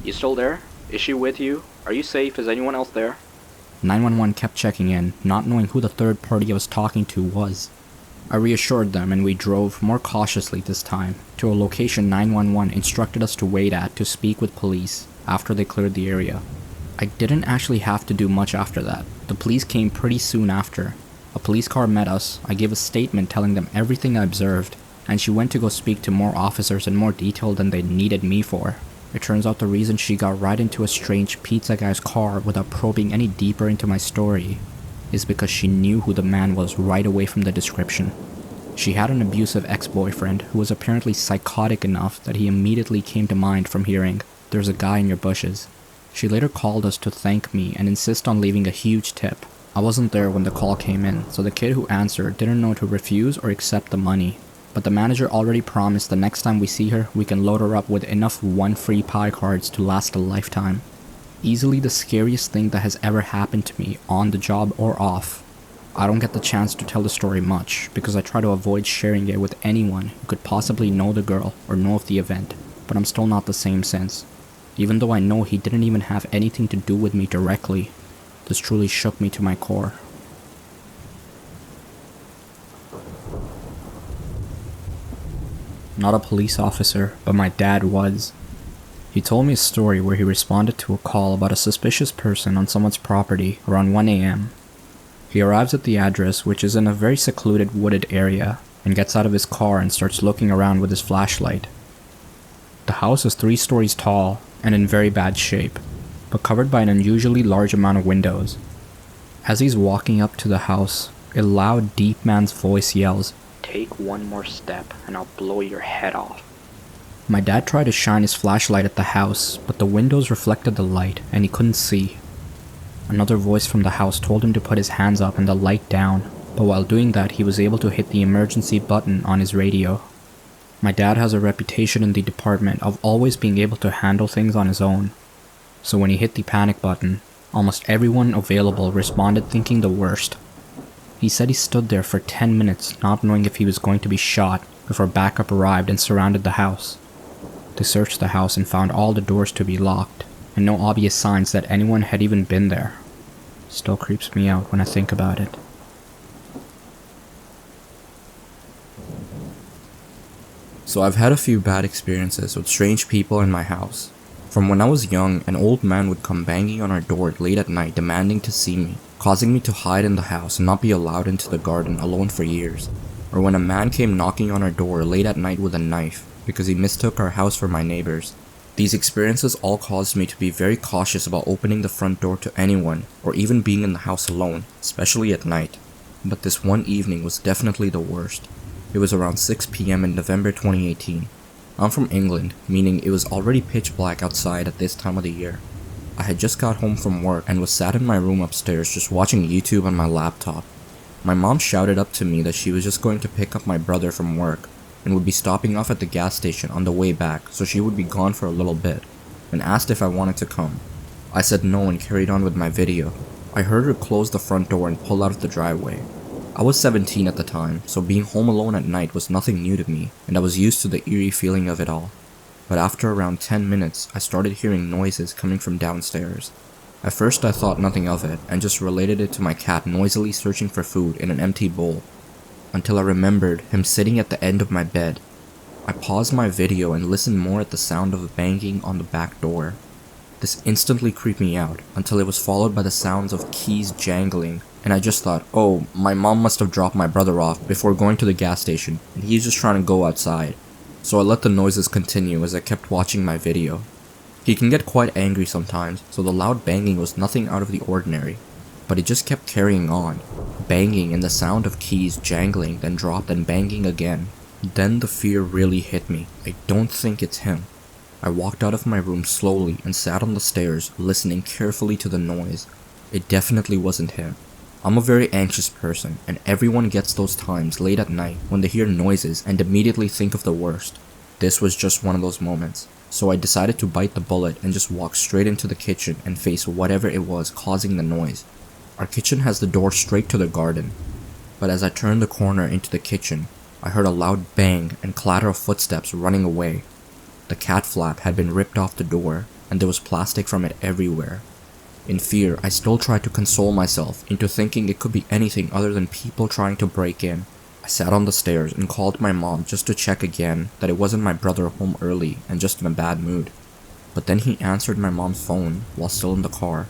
"You still there? Is she with you? Are you safe? Is anyone else there?" 911 kept checking in, not knowing who the third party I was talking to was. I reassured them and we drove, more cautiously this time, to a location 911 instructed us to wait at to speak with police after they cleared the area. I didn't actually have to do much after that. The police came pretty soon after. A police car met us, I gave a statement telling them everything I observed, and she went to go speak to more officers in more detail than they needed me for. It turns out the reason she got right into a strange pizza guy's car without probing any deeper into my story is because she knew who the man was right away from the description. She had an abusive ex-boyfriend who was apparently psychotic enough that he immediately came to mind from hearing, "There's a guy in your bushes." She later called us to thank me and insist on leaving a huge tip. I wasn't there when the call came in, so the kid who answered didn't know to refuse or accept the money. But the manager already promised the next time we see her, we can load her up with enough 1 free pie cards to last a lifetime. Easily the scariest thing that has ever happened to me, on the job or off. I don't get the chance to tell the story much, because I try to avoid sharing it with anyone who could possibly know the girl or know of the event, but I'm still not the same since. Even though I know he didn't even have anything to do with me directly, this truly shook me to my core. Not a police officer, but my dad was. He told me a story where he responded to a call about a suspicious person on someone's property around 1 a.m. He arrives at the address, which is in a very secluded wooded area, and gets out of his car and starts looking around with his flashlight. The house is 3 stories tall and in very bad shape, but covered by an unusually large amount of windows. As he's walking up to the house, a loud, deep man's voice yells, "Take one more step and I'll blow your head off." My dad tried to shine his flashlight at the house, but the windows reflected the light and he couldn't see. Another voice from the house told him to put his hands up and the light down, but while doing that he was able to hit the emergency button on his radio. My dad has a reputation in the department of always being able to handle things on his own, so when he hit the panic button, almost everyone available responded thinking the worst. He said he stood there for 10 minutes not knowing if he was going to be shot before backup arrived and surrounded the house. They searched the house and found all the doors to be locked, and no obvious signs that anyone had even been there. Still creeps me out when I think about it. So I've had a few bad experiences with strange people in my house. From when I was young, an old man would come banging on our door late at night demanding to see me, causing me to hide in the house and not be allowed into the garden alone for years. Or when a man came knocking on our door late at night with a knife because he mistook our house for my neighbor's. These experiences all caused me to be very cautious about opening the front door to anyone or even being in the house alone, especially at night. But this one evening was definitely the worst. It was around 6 p.m. in November 2018. I'm from England, meaning it was already pitch black outside at this time of the year. I had just got home from work and was sat in my room upstairs just watching YouTube on my laptop. My mom shouted up to me that she was just going to pick up my brother from work and would be stopping off at the gas station on the way back, so she would be gone for a little bit, and asked if I wanted to come. I said no and carried on with my video. I heard her close the front door and pull out of the driveway. I was 17 at the time, so being home alone at night was nothing new to me, and I was used to the eerie feeling of it all. but after around 10 minutes, I started hearing noises coming from downstairs. At first I thought nothing of it and just related it to my cat noisily searching for food in an empty bowl, until I remembered him sitting at the end of my bed. I paused my video and listened more at the sound of banging on the back door. This instantly creeped me out until it was followed by the sounds of keys jangling, and I just thought, oh, my mom must have dropped my brother off before going to the gas station and he's just trying to go outside. So I let the noises continue as I kept watching my video. He can get quite angry sometimes, so the loud banging was nothing out of the ordinary, but it just kept carrying on, banging and the sound of keys jangling, then dropped and banging again. Then the fear really hit me. I don't think it's him. I walked out of my room slowly and sat on the stairs, listening carefully to the noise. It definitely wasn't him. I'm a very anxious person, and everyone gets those times late at night when they hear noises and immediately think of the worst. This was just one of those moments. So I decided to bite the bullet and just walk straight into the kitchen and face whatever it was causing the noise. Our kitchen has the door straight to the garden, but as I turned the corner into the kitchen, I heard a loud bang and clatter of footsteps running away. The cat flap had been ripped off the door, and there was plastic from it everywhere. In fear, I still tried to console myself into thinking it could be anything other than people trying to break in. I sat on the stairs and called my mom just to check again that it wasn't my brother home early and just in a bad mood. But then he answered my mom's phone while still in the car.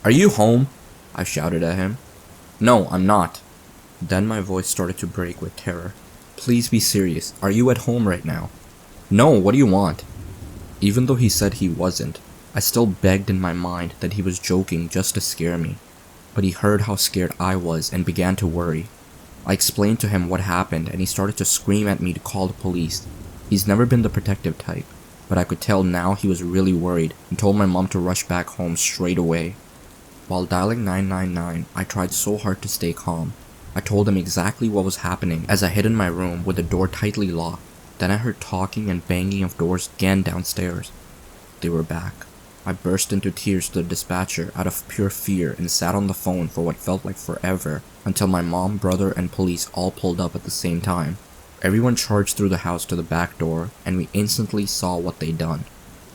"Are you home?" I shouted at him. "No, I'm not." Then my voice started to break with terror. "Please be serious. Are you at home right now?" "No, what do you want?" Even though he said he wasn't, I still begged in my mind that he was joking just to scare me. But he heard how scared I was and began to worry. I explained to him what happened and he started to scream at me to call the police. He's never been the protective type, but I could tell now he was really worried and told my mom to rush back home straight away. While dialing 999, I tried so hard to stay calm. I told him exactly what was happening as I hid in my room with the door tightly locked. Then I heard talking and banging of doors again downstairs. They were back. I burst into tears to the dispatcher out of pure fear and sat on the phone for what felt like forever until my mom, brother, and police all pulled up at the same time. Everyone charged through the house to the back door, and we instantly saw what they'd done.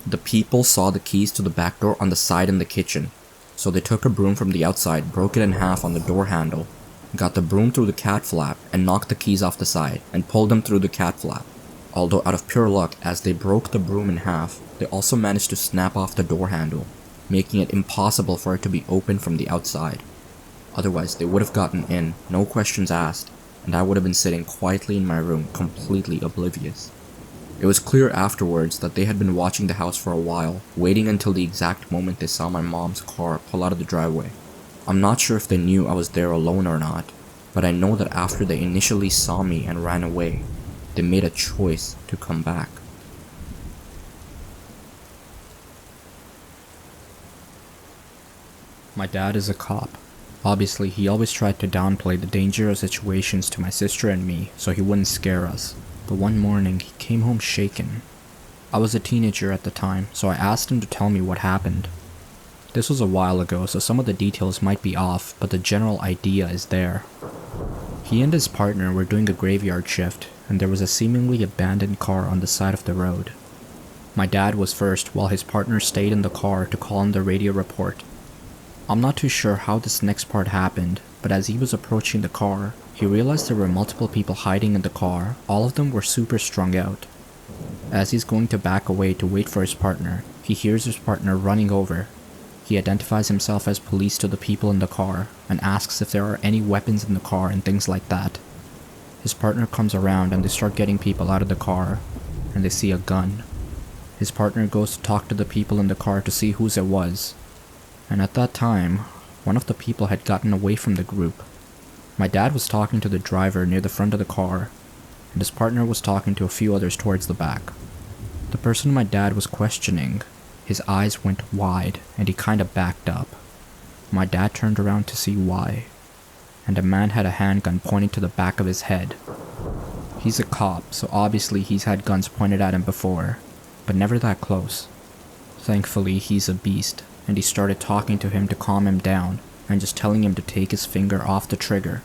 The people saw the keys to the back door on the side in the kitchen, so they took a broom from the outside, broke it in half on the door handle, got the broom through the cat flap, and knocked the keys off the side, and pulled them through the cat flap. Although out of pure luck, as they broke the broom in half, they also managed to snap off the door handle, making it impossible for it to be opened from the outside. Otherwise, they would have gotten in, no questions asked, and I would have been sitting quietly in my room, completely oblivious. It was clear afterwards that they had been watching the house for a while, waiting until the exact moment they saw my mom's car pull out of the driveway. I'm not sure if they knew I was there alone or not, but I know that after they initially saw me and ran away, they made a choice to come back. My dad is a cop. Obviously, he always tried to downplay the danger of situations to my sister and me so he wouldn't scare us. But one morning, he came home shaken. I was a teenager at the time, so I asked him to tell me what happened. This was a while ago, so some of the details might be off, but the general idea is there. He and his partner were doing a graveyard shift, and there was a seemingly abandoned car on the side of the road. My dad was first, while his partner stayed in the car to call in the radio report. I'm not too sure how this next part happened, but as he was approaching the car, he realized there were multiple people hiding in the car. All of them were super strung out. As he's going to back away to wait for his partner, he hears his partner running over. He identifies himself as police to the people in the car and asks if there are any weapons in the car and things like that. His partner comes around and they start getting people out of the car, and they see a gun. His partner goes to talk to the people in the car to see whose it was, and at that time, one of the people had gotten away from the group. My dad was talking to the driver near the front of the car, and his partner was talking to a few others towards the back. The person my dad was questioning, his eyes went wide and he kinda backed up. My dad turned around to see why, and a man had a handgun pointing to the back of his head. He's a cop, so obviously he's had guns pointed at him before, but never that close. Thankfully, he's a beast, and he started talking to him to calm him down and just telling him to take his finger off the trigger.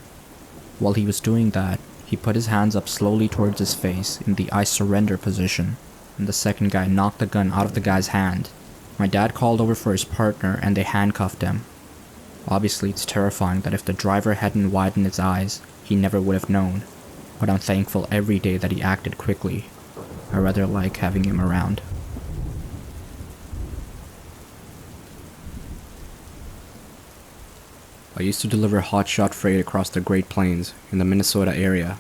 While he was doing that, he put his hands up slowly towards his face in the I surrender position, and the second guy knocked the gun out of the guy's hand. My dad called over for his partner and they handcuffed him. Obviously, it's terrifying that if the driver hadn't widened his eyes, he never would have known, but I'm thankful every day that he acted quickly. I rather like having him around. I used to deliver hotshot freight across the Great Plains in the Minnesota area.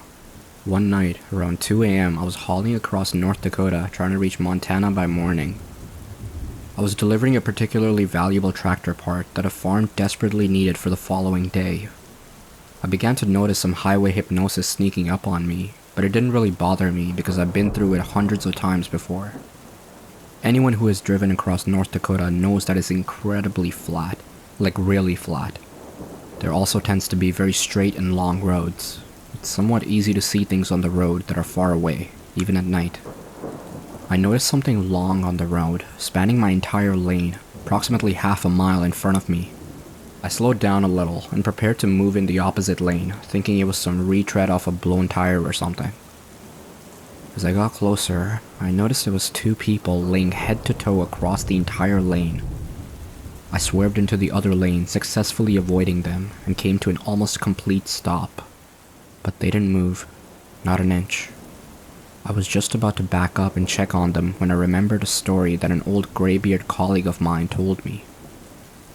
One night, around 2 a.m., I was hauling across North Dakota trying to reach Montana by morning. I was delivering a particularly valuable tractor part that a farm desperately needed for the following day. I began to notice some highway hypnosis sneaking up on me, but it didn't really bother me because I've been through it hundreds of times before. Anyone who has driven across North Dakota knows that it's incredibly flat, like really flat. There also tends to be very straight and long roads. It's somewhat easy to see things on the road that are far away, even at night. I noticed something long on the road, spanning my entire lane, approximately half a mile in front of me. I slowed down a little and prepared to move in the opposite lane, thinking it was some retread off a blown tire or something. As I got closer, I noticed there was two people laying head to toe across the entire lane. I swerved into the other lane, successfully avoiding them, and came to an almost complete stop. But they didn't move, not an inch. I was just about to back up and check on them when I remembered a story that an old graybeard colleague of mine told me.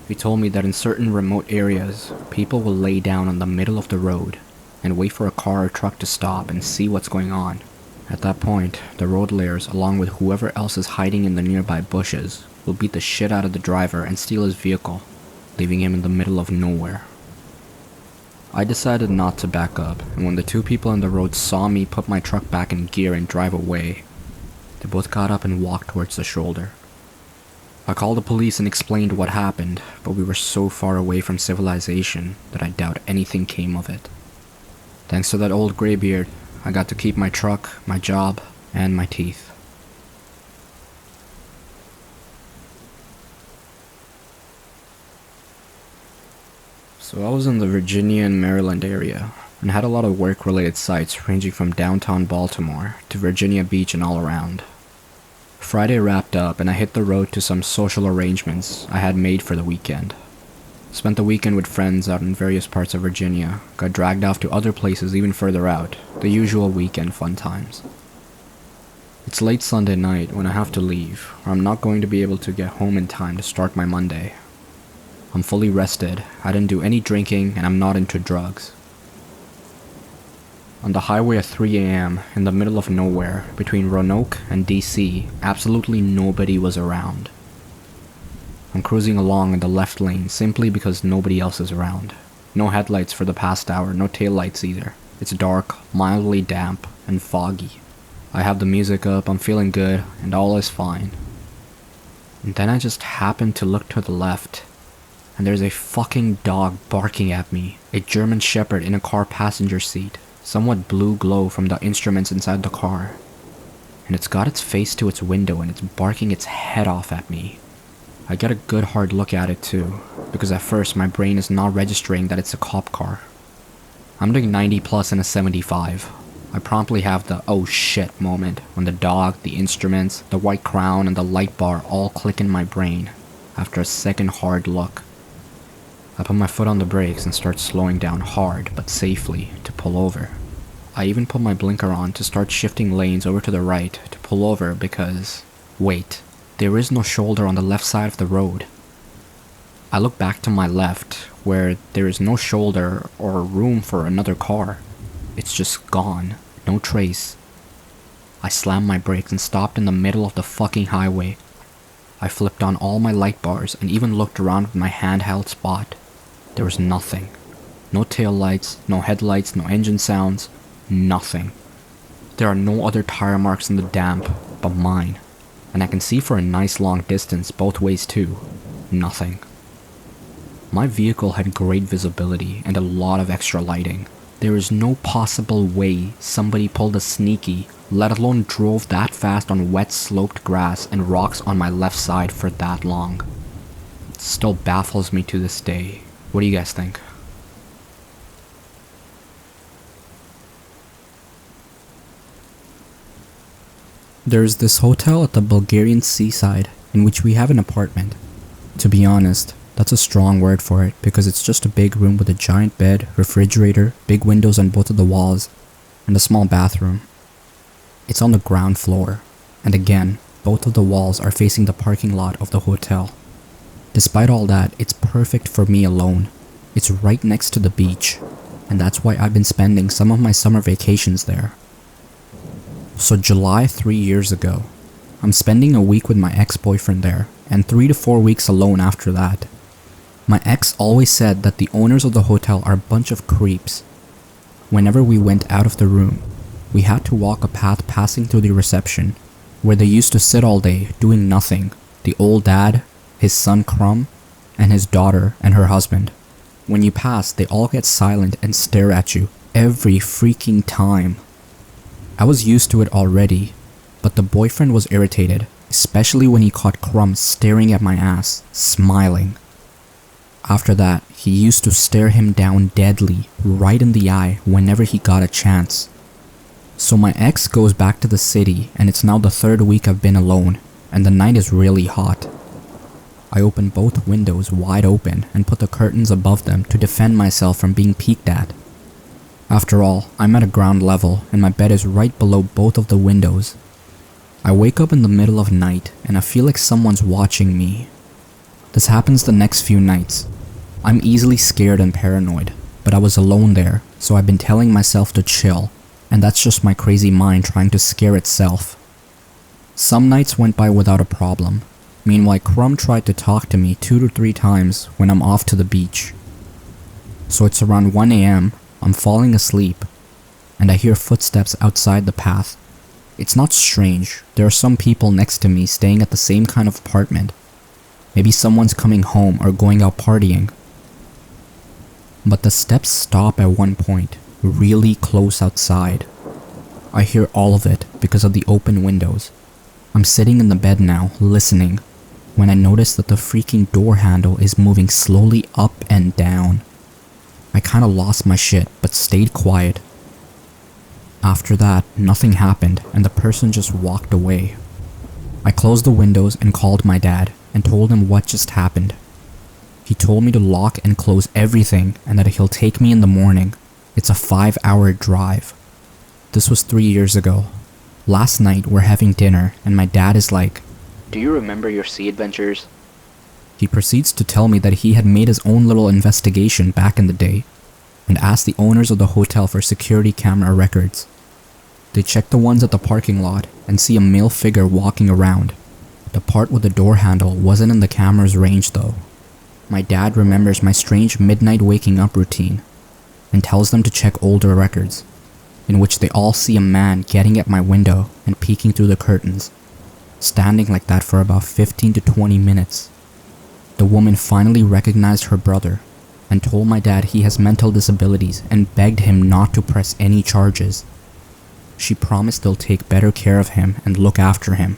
He told me that in certain remote areas, people will lay down on the middle of the road and wait for a car or truck to stop and see what's going on. At that point, the road layers, along with whoever else is hiding in the nearby bushes, will beat the shit out of the driver and steal his vehicle, leaving him in the middle of nowhere. I decided not to back up, and when the two people on the road saw me put my truck back in gear and drive away, they both got up and walked towards the shoulder. I called the police and explained what happened, but we were so far away from civilization that I doubt anything came of it. Thanks to that old graybeard, I got to keep my truck, my job, and my teeth. So I was in the Virginia and Maryland area, and had a lot of work-related sites ranging from downtown Baltimore to Virginia Beach and all around. Friday wrapped up and I hit the road to some social arrangements I had made for the weekend. Spent the weekend with friends out in various parts of Virginia, got dragged off to other places even further out, the usual weekend fun times. It's late Sunday night when I have to leave, or I'm not going to be able to get home in time to start my Monday. I'm fully rested, I didn't do any drinking, and I'm not into drugs. On the highway at 3 a.m., in the middle of nowhere, between Roanoke and DC, absolutely nobody was around. I'm cruising along in the left lane simply because nobody else is around. No headlights for the past hour, no taillights either. It's dark, mildly damp, and foggy. I have the music up, I'm feeling good, and all is fine. And then I just happen to look to the left, and there's a fucking dog barking at me. A German Shepherd in a car passenger seat, somewhat blue glow from the instruments inside the car. And it's got its face to its window and it's barking its head off at me. I get a good hard look at it too, because at first my brain is not registering that it's a cop car. I'm doing 90 plus in a 75. I promptly have the oh shit moment when the dog, the instruments, the white crown, and the light bar all click in my brain after a second hard look. I put my foot on the brakes and start slowing down hard but safely to pull over. I even put my blinker on to start shifting lanes over to the right to pull over because, wait, there is no shoulder on the left side of the road. I look back to my left where there is no shoulder or room for another car. It's just gone, no trace. I slammed my brakes and stopped in the middle of the fucking highway. I flipped on all my light bars and even looked around with my handheld spot. There was nothing. No tail lights, no headlights, no engine sounds, nothing. There are no other tire marks in the damp but mine, and I can see for a nice long distance both ways too. Nothing. My vehicle had great visibility and a lot of extra lighting. There is no possible way somebody pulled a sneaky, let alone drove that fast on wet sloped grass and rocks on my left side for that long. It still baffles me to this day. What do you guys think? There's this hotel at the Bulgarian seaside in which we have an apartment. To be honest, that's a strong word for it because it's just a big room with a giant bed, refrigerator, big windows on both of the walls, and a small bathroom. It's on the ground floor, and again, both of the walls are facing the parking lot of the hotel. Despite all that, it's perfect for me alone. It's right next to the beach, and that's why I've been spending some of my summer vacations there. So July 3 years ago, I'm spending a week with my ex-boyfriend there, and 3 to 4 weeks alone after that. My ex always said that the owners of the hotel are a bunch of creeps. Whenever we went out of the room, we had to walk a path passing through the reception, where they used to sit all day doing nothing, the old dad, his son Crumb, and his daughter and her husband. When you pass, they all get silent and stare at you every freaking time. I was used to it already, but the boyfriend was irritated, especially when he caught Crumb staring at my ass, smiling. After that, he used to stare him down deadly, right in the eye whenever he got a chance. So my ex goes back to the city, and it's now the 3rd week I've been alone, and the night is really hot. I open both windows wide open and put the curtains above them to defend myself from being peeked at. After all, I'm at a ground level and my bed is right below both of the windows. I wake up in the middle of night and I feel like someone's watching me. This happens the next few nights. I'm easily scared and paranoid, but I was alone there, so I've been telling myself to chill, and that's just my crazy mind trying to scare itself. Some nights went by without a problem. Meanwhile, Crumb tried to talk to me 2 to 3 times when I'm off to the beach. So it's around 1 AM, I'm falling asleep, and I hear footsteps outside the path. It's not strange, there are some people next to me staying at the same kind of apartment. Maybe someone's coming home or going out partying. But the steps stop at one point, really close outside. I hear all of it because of the open windows. I'm sitting in the bed now, listening, when I notice that the freaking door handle is moving slowly up and down. I kinda lost my shit, but stayed quiet. After that, nothing happened and the person just walked away. I closed the windows and called my dad and told him what just happened. He told me to lock and close everything and that he'll take me in the morning. It's a 5-hour drive. This was 3 years ago. Last night we're having dinner and my dad is like, "Do you remember your sea adventures?" He proceeds to tell me that he had made his own little investigation back in the day and asked the owners of the hotel for security camera records. They check the ones at the parking lot and see a male figure walking around. The part with the door handle wasn't in the camera's range though. My dad remembers my strange midnight waking up routine and tells them to check older records, in which they all see a man getting at my window and peeking through the curtains, standing like that for about 15 to 20 minutes. The woman finally recognized her brother and told my dad he has mental disabilities and begged him not to press any charges. She promised they'll take better care of him and look after him.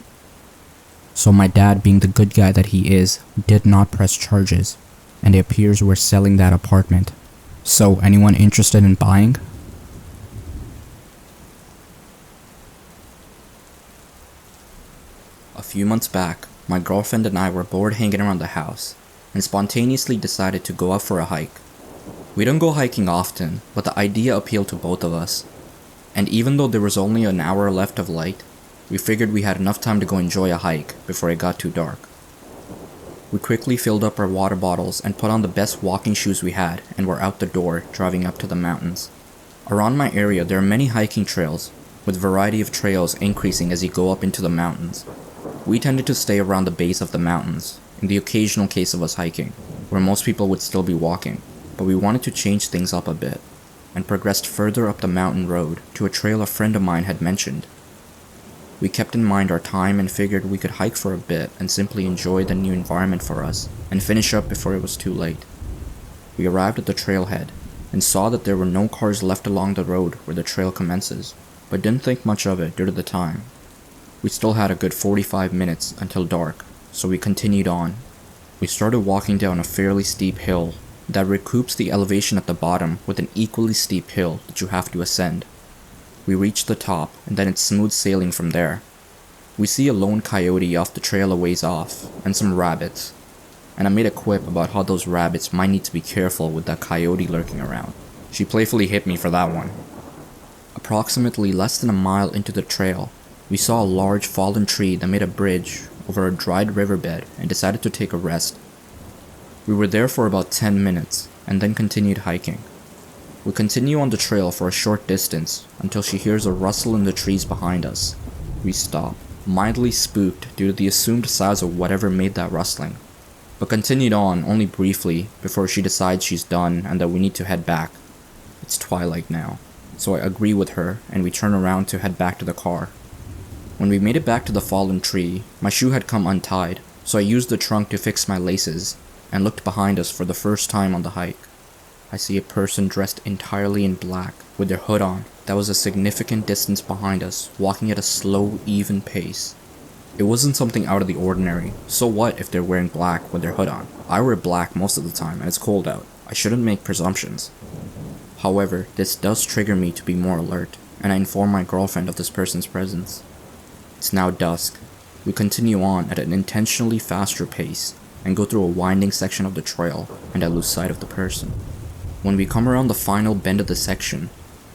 So my dad, being the good guy that he is, did not press charges, and it appears we're selling that apartment. So anyone interested in buying? A few months back, my girlfriend and I were bored hanging around the house and spontaneously decided to go out for a hike. We don't go hiking often, but the idea appealed to both of us. And even though there was only an hour left of light, we figured we had enough time to go enjoy a hike before it got too dark. We quickly filled up our water bottles and put on the best walking shoes we had and were out the door driving up to the mountains. Around my area there are many hiking trails, with variety of trails increasing as you go up into the mountains. We tended to stay around the base of the mountains, in the occasional case of us hiking, where most people would still be walking, but we wanted to change things up a bit, and progressed further up the mountain road to a trail a friend of mine had mentioned. We kept in mind our time and figured we could hike for a bit and simply enjoy the new environment for us, and finish up before it was too late. We arrived at the trailhead, and saw that there were no cars left along the road where the trail commences, but didn't think much of it due to the time. We still had a good 45 minutes until dark, so we continued on. We started walking down a fairly steep hill that recoups the elevation at the bottom with an equally steep hill that you have to ascend. We reached the top, and then it's smooth sailing from there. We see a lone coyote off the trail a ways off, and some rabbits. And I made a quip about how those rabbits might need to be careful with that coyote lurking around. She playfully hit me for that one. Approximately less than a mile into the trail, we saw a large fallen tree that made a bridge over a dried riverbed and decided to take a rest. We were there for about 10 minutes, and then continued hiking. We continue on the trail for a short distance until she hears a rustle in the trees behind us. We stop, mildly spooked due to the assumed size of whatever made that rustling, but continued on only briefly before she decides she's done and that we need to head back. It's twilight now, so I agree with her and we turn around to head back to the car. When we made it back to the fallen tree, my shoe had come untied, so I used the trunk to fix my laces and looked behind us for the first time on the hike. I see a person dressed entirely in black with their hood on that was a significant distance behind us, walking at a slow, even pace. It wasn't something out of the ordinary. So what if they're wearing black with their hood on? I wear black most of the time and it's cold out. I shouldn't make presumptions. However, this does trigger me to be more alert, and I inform my girlfriend of this person's presence. It's now dusk. We continue on at an intentionally faster pace and go through a winding section of the trail, and I lose sight of the person. When we come around the final bend of the section,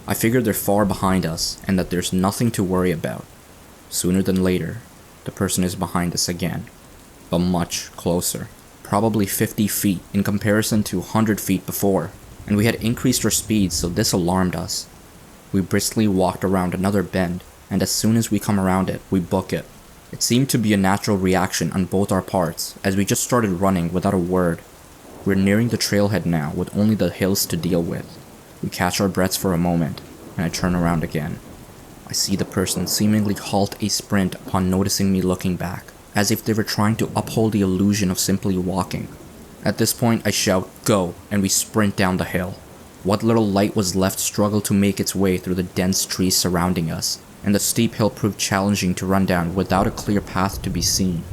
I figure they're far behind us and that there's nothing to worry about. Sooner than later, the person is behind us again, but much closer, probably 50 feet in comparison to 100 feet before, and we had increased our speed, so this alarmed us. We briskly walked around another bend, and as soon as we come around it, we book it. It seemed to be a natural reaction on both our parts, as we just started running without a word. We're nearing the trailhead now with only the hills to deal with. We catch our breaths for a moment, and I turn around again. I see the person seemingly halt a sprint upon noticing me looking back, as if they were trying to uphold the illusion of simply walking. At this point, I shout, "Go," and we sprint down the hill. What little light was left struggled to make its way through the dense trees surrounding us, and the steep hill proved challenging to run down without a clear path to be seen.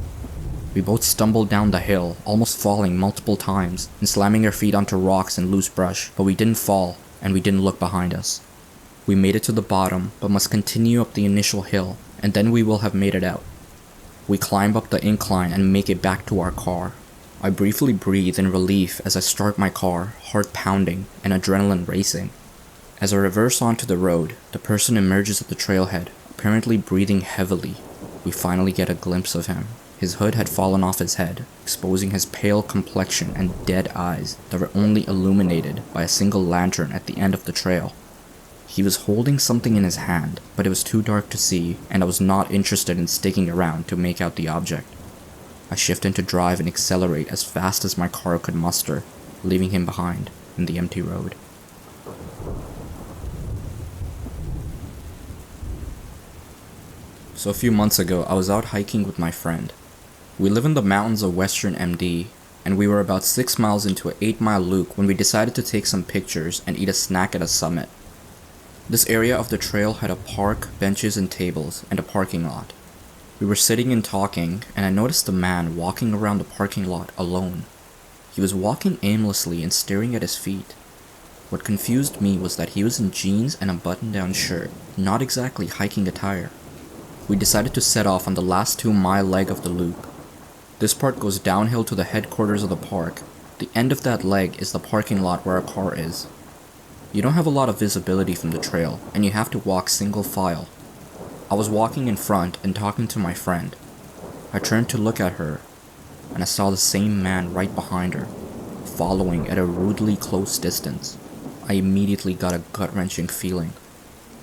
We both stumbled down the hill, almost falling multiple times, and slamming our feet onto rocks and loose brush, but we didn't fall, and we didn't look behind us. We made it to the bottom, but must continue up the initial hill, and then we will have made it out. We climb up the incline and make it back to our car. I briefly breathe in relief as I start my car, heart pounding and adrenaline racing. As I reverse onto the road, the person emerges at the trailhead, apparently breathing heavily. We finally get a glimpse of him. His hood had fallen off his head, exposing his pale complexion and dead eyes that were only illuminated by a single lantern at the end of the trail. He was holding something in his hand, but it was too dark to see, and I was not interested in sticking around to make out the object. I shift into drive and accelerate as fast as my car could muster, leaving him behind in the empty road. So a few months ago, I was out hiking with my friend. We live in the mountains of Western MD, and we were about 6 miles into an 8-mile loop when we decided to take some pictures and eat a snack at a summit. This area of the trail had a park, benches and tables, and a parking lot. We were sitting and talking, and I noticed a man walking around the parking lot alone. He was walking aimlessly and staring at his feet. What confused me was that he was in jeans and a button-down shirt, not exactly hiking attire. We decided to set off on the last 2-mile leg of the loop. This part goes downhill to the headquarters of the park. The end of that leg is the parking lot where our car is. You don't have a lot of visibility from the trail, and you have to walk single file. I was walking in front and talking to my friend. I turned to look at her, and I saw the same man right behind her, following at a rudely close distance. I immediately got a gut-wrenching feeling.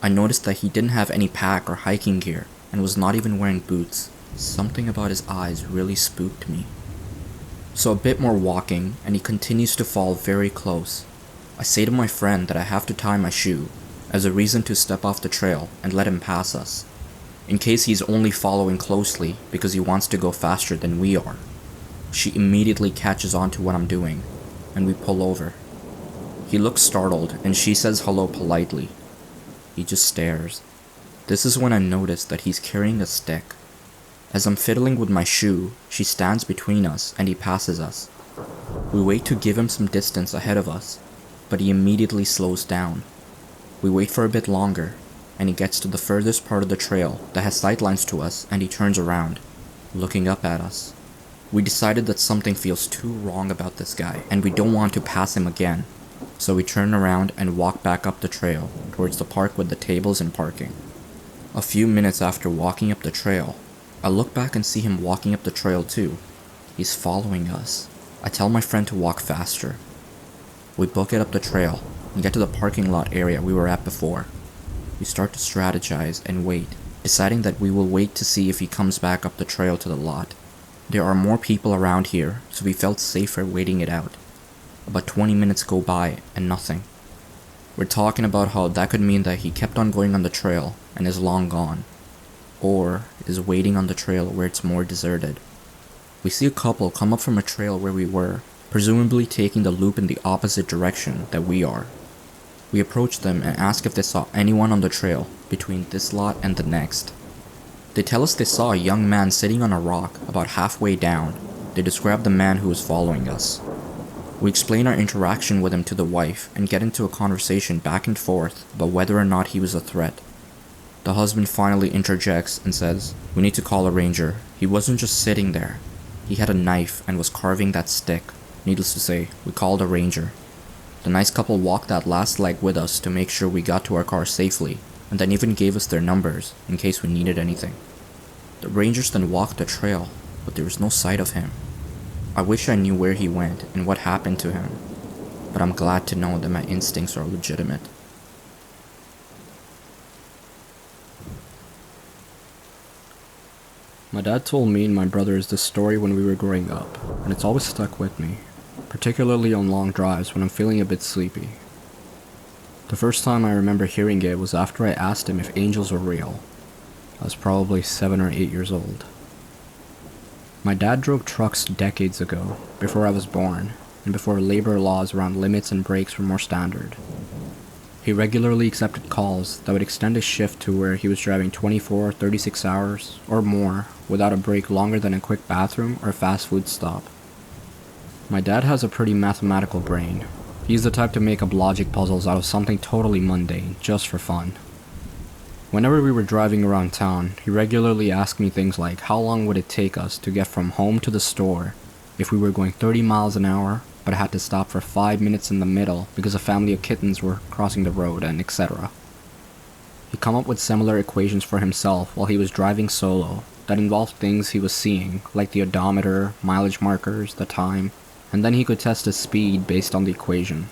I noticed that he didn't have any pack or hiking gear, and was not even wearing boots. Something about his eyes really spooked me. So a bit more walking, and he continues to fall very close. I say to my friend that I have to tie my shoe, as a reason to step off the trail and let him pass us, in case he's only following closely because he wants to go faster than we are. She immediately catches on to what I'm doing, and we pull over. He looks startled, and she says hello politely. He just stares. This is when I notice that he's carrying a stick. As I'm fiddling with my shoe, she stands between us and he passes us. We wait to give him some distance ahead of us, but he immediately slows down. We wait for a bit longer, and he gets to the furthest part of the trail that has sightlines to us, and he turns around, looking up at us. We decided that something feels too wrong about this guy, and we don't want to pass him again, so we turn around and walk back up the trail towards the park with the tables and parking. A few minutes after walking up the trail, I look back and see him walking up the trail too. He's following us. I tell my friend to walk faster. We book it up the trail and get to the parking lot area we were at before. We start to strategize and wait, deciding that we will wait to see if he comes back up the trail to the lot. There are more people around here, so we felt safer waiting it out. About 20 minutes go by and nothing. We're talking about how that could mean that he kept on going on the trail and is long gone, or is waiting on the trail where it's more deserted. We see a couple come up from a trail where we were, presumably taking the loop in the opposite direction that we are. We approach them and ask if they saw anyone on the trail between this lot and the next. They tell us they saw a young man sitting on a rock about halfway down. They describe the man who was following us. We explain our interaction with him to the wife and get into a conversation back and forth about whether or not he was a threat. The husband finally interjects and says, "We need to call a ranger. He wasn't just sitting there. He had a knife and was carving that stick." Needless to say, we called a ranger. The nice couple walked that last leg with us to make sure we got to our car safely, and then even gave us their numbers in case we needed anything. The rangers then walked the trail, but there was no sight of him. I wish I knew where he went and what happened to him, but I'm glad to know that my instincts are legitimate. My dad told me and my brothers this story when we were growing up, and it's always stuck with me, particularly on long drives when I'm feeling a bit sleepy. The first time I remember hearing it was after I asked him if angels were real. I was probably 7 or 8 years old. My dad drove trucks decades ago, before I was born, and before labor laws around limits and breaks were more standard. He regularly accepted calls that would extend his shift to where he was driving 24 or 36 hours, or more, without a break longer than a quick bathroom or fast food stop. My dad has a pretty mathematical brain. He's the type to make up logic puzzles out of something totally mundane, just for fun. Whenever we were driving around town, he regularly asked me things like how long would it take us to get from home to the store if we were going 30 miles an hour but had to stop for 5 minutes in the middle because a family of kittens were crossing the road, and etc. He'd come up with similar equations for himself while he was driving solo that involved things he was seeing, like the odometer, mileage markers, the time, and then he could test his speed based on the equation.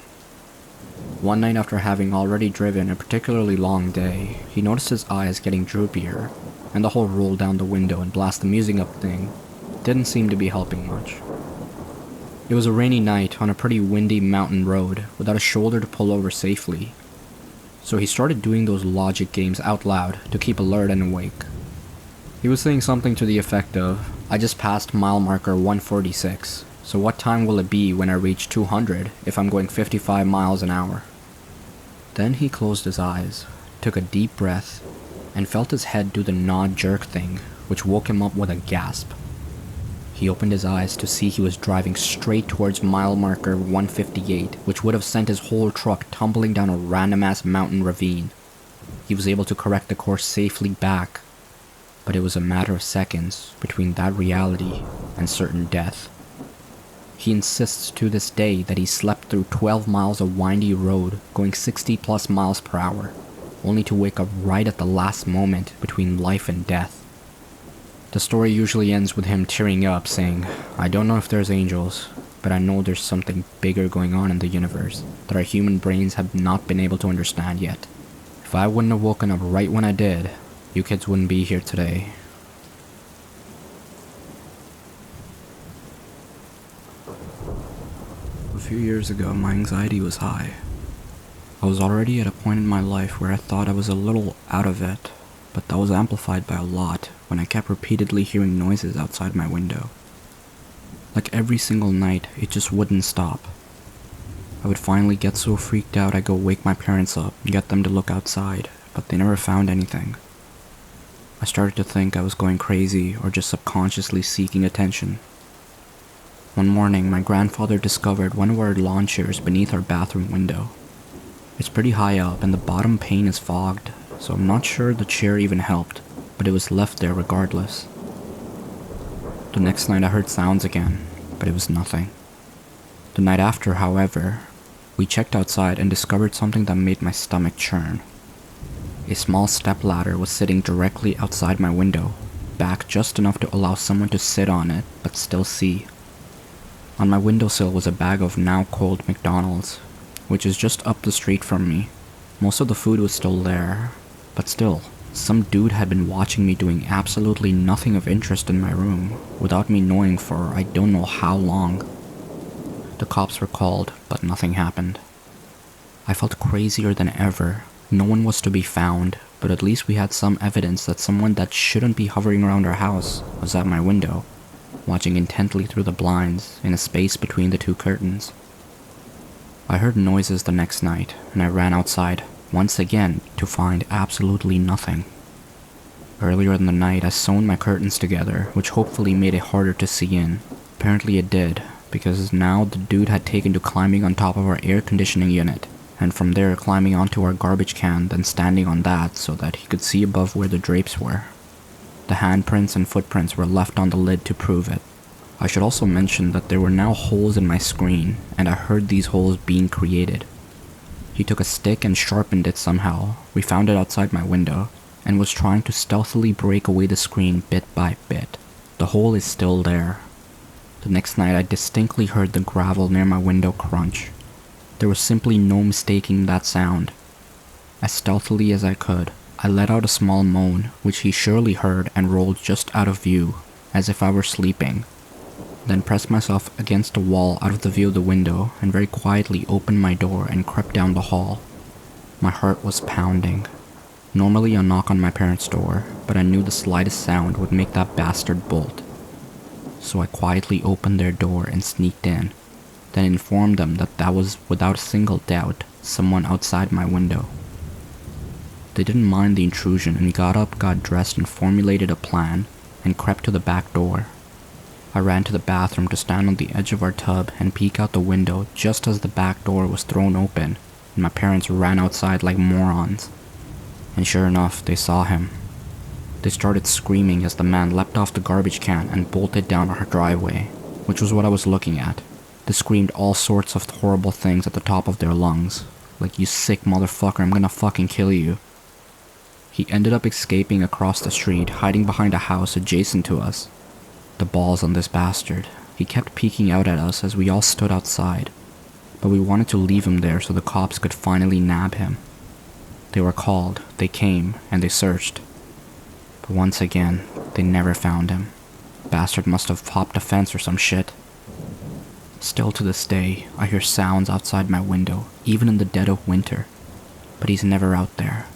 One night after having already driven a particularly long day, he noticed his eyes getting droopier, and the whole roll down the window and blast the music up thing didn't seem to be helping much. It was a rainy night on a pretty windy mountain road without a shoulder to pull over safely, so he started doing those logic games out loud to keep alert and awake. He was saying something to the effect of, "I just passed mile marker 146, so what time will it be when I reach 200 if I'm going 55 miles an hour?" Then he closed his eyes, took a deep breath, and felt his head do the nod jerk thing, which woke him up with a gasp. He opened his eyes to see he was driving straight towards mile marker 158, which would have sent his whole truck tumbling down a random-ass mountain ravine. He was able to correct the course safely back, but it was a matter of seconds between that reality and certain death. He insists to this day that he slept through 12 miles of windy road going 60 plus miles per hour, only to wake up right at the last moment between life and death. The story usually ends with him tearing up saying, "I don't know if there's angels, but I know there's something bigger going on in the universe that our human brains have not been able to understand yet. If I wouldn't have woken up right when I did, you kids wouldn't be here today." A few years ago, my anxiety was high. I was already at a point in my life where I thought I was a little out of it, but that was amplified by a lot when I kept repeatedly hearing noises outside my window. Like every single night, it just wouldn't stop. I would finally get so freaked out I'd go wake my parents up and get them to look outside, but they never found anything. I started to think I was going crazy or just subconsciously seeking attention. One morning, my grandfather discovered one of our lawn chairs beneath our bathroom window. It's pretty high up and the bottom pane is fogged, so I'm not sure the chair even helped, but it was left there regardless. The next night I heard sounds again, but it was nothing. The night after, however, we checked outside and discovered something that made my stomach churn. A small stepladder was sitting directly outside my window, back just enough to allow someone to sit on it but still see. On my windowsill was a bag of now cold McDonald's, which is just up the street from me. Most of the food was still there, but still, some dude had been watching me doing absolutely nothing of interest in my room, without me knowing for I don't know how long. The cops were called, but nothing happened. I felt crazier than ever. No one was to be found, but at least we had some evidence that someone that shouldn't be hovering around our house was at my window, watching intently through the blinds in a space between the two curtains. I heard noises the next night, and I ran outside, once again, to find absolutely nothing. Earlier in the night, I sewn my curtains together, which hopefully made it harder to see in. Apparently it did, because now the dude had taken to climbing on top of our air conditioning unit, and from there climbing onto our garbage can, then standing on that so that he could see above where the drapes were. The handprints and footprints were left on the lid to prove it. I should also mention that there were now holes in my screen, and I heard these holes being created. He took a stick and sharpened it somehow. We found it outside my window, and was trying to stealthily break away the screen bit by bit. The hole is still there. The next night I distinctly heard the gravel near my window crunch. There was simply no mistaking that sound. As stealthily as I could, I let out a small moan, which he surely heard, and rolled just out of view, as if I were sleeping. Then pressed myself against the wall out of the view of the window, and very quietly opened my door and crept down the hall. My heart was pounding. Normally I knock on my parents' door, but I knew the slightest sound would make that bastard bolt. So I quietly opened their door and sneaked in, then informed them that was, without a single doubt, someone outside my window. They didn't mind the intrusion and got up, got dressed, and formulated a plan, and crept to the back door. I ran to the bathroom to stand on the edge of our tub and peek out the window just as the back door was thrown open, and my parents ran outside like morons. And sure enough, they saw him. They started screaming as the man leapt off the garbage can and bolted down our driveway, which was what I was looking at. They screamed all sorts of horrible things at the top of their lungs, like, "You sick motherfucker, I'm gonna fucking kill you." He ended up escaping across the street, hiding behind a house adjacent to us. The balls on this bastard. He kept peeking out at us as we all stood outside, but we wanted to leave him there so the cops could finally nab him. They were called, they came, and they searched. But once again, they never found him. Bastard must have hopped a fence or some shit. Still to this day, I hear sounds outside my window, even in the dead of winter, but he's never out there.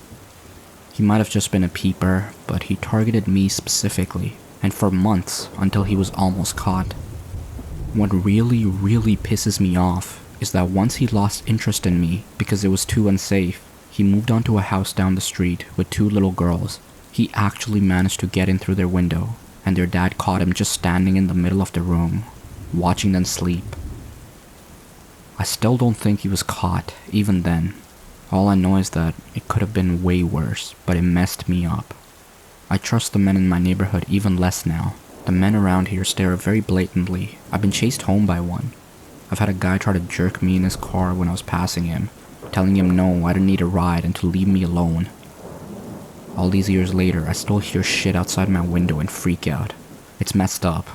He might have just been a peeper, but he targeted me specifically, and for months until he was almost caught. What really pisses me off is that once he lost interest in me because it was too unsafe, he moved on to a house down the street with 2 little girls. He actually managed to get in through their window, and their dad caught him just standing in the middle of the room, watching them sleep. I still don't think he was caught, even then. All I know is that it could have been way worse, but it messed me up. I trust the men in my neighborhood even less now. The men around here stare very blatantly. I've been chased home by one. I've had a guy try to jerk me in his car when I was passing him, telling him no, I didn't need a ride and to leave me alone. All these years later, I still hear shit outside my window and freak out. It's messed up.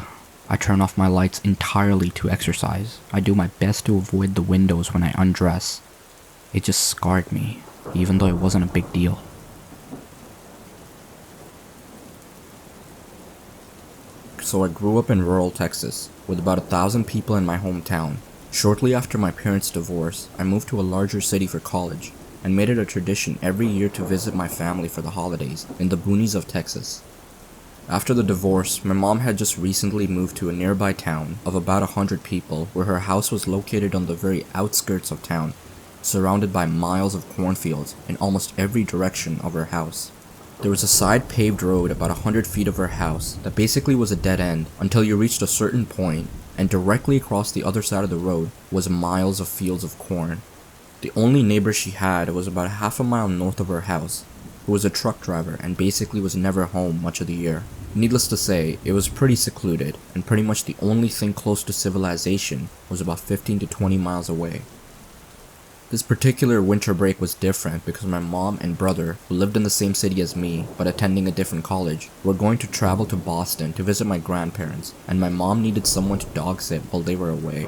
I turn off my lights entirely to exercise. I do my best to avoid the windows when I undress. It just scarred me, even though it wasn't a big deal. So I grew up in rural Texas, with about 1,000 people in my hometown. Shortly after my parents' divorce, I moved to a larger city for college, and made it a tradition every year to visit my family for the holidays in the boonies of Texas. After the divorce, my mom had just recently moved to a nearby town of about 100 people where her house was located on the very outskirts of town, surrounded by miles of cornfields in almost every direction of her house. There was a side paved road about 100 feet of her house that basically was a dead end until you reached a certain point, and directly across the other side of the road was miles of fields of corn. The only neighbor she had was about half a mile north of her house, who was a truck driver and basically was never home much of the year. Needless to say, it was pretty secluded, and pretty much the only thing close to civilization was about 15 to 20 miles away. This particular winter break was different because my mom and brother, who lived in the same city as me but attending a different college, were going to travel to Boston to visit my grandparents, and my mom needed someone to dog sit while they were away.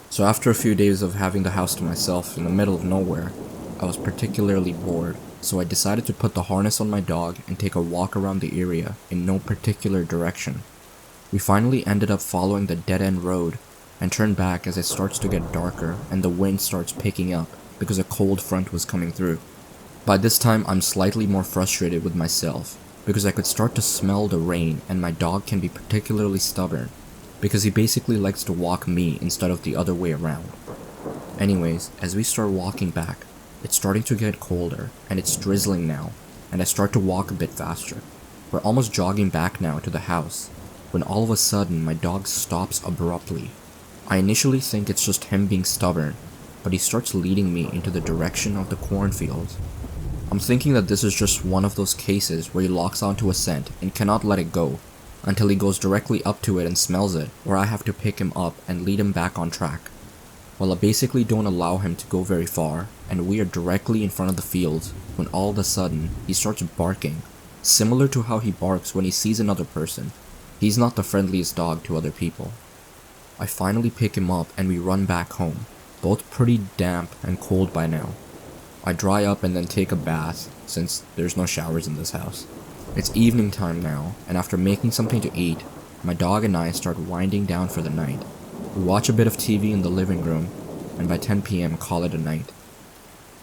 So after a few days of having the house to myself in the middle of nowhere, I was particularly bored, so I decided to put the harness on my dog and take a walk around the area in no particular direction. We finally ended up following the dead-end road and turned back as it starts to get darker and the wind starts picking up because a cold front was coming through. By this time, I'm slightly more frustrated with myself because I could start to smell the rain, and my dog can be particularly stubborn because he basically likes to walk me instead of the other way around. Anyways, as we start walking back, it's starting to get colder and it's drizzling now, and I start to walk a bit faster. We're almost jogging back now to the house when all of a sudden my dog stops abruptly. I initially think it's just him being stubborn, but he starts leading me into the direction of the cornfields. I'm thinking that this is just one of those cases where he locks onto a scent and cannot let it go until he goes directly up to it and smells it, or I have to pick him up and lead him back on track. Well, I basically don't allow him to go very far, and we are directly in front of the fields when all of a sudden he starts barking, similar to how he barks when he sees another person. He's not the friendliest dog to other people. I finally pick him up and we run back home, both pretty damp and cold by now. I dry up and then take a bath, since there's no showers in this house. It's evening time now, and after making something to eat, my dog and I start winding down for the night. We watch a bit of TV in the living room, and by 10 PM call it a night.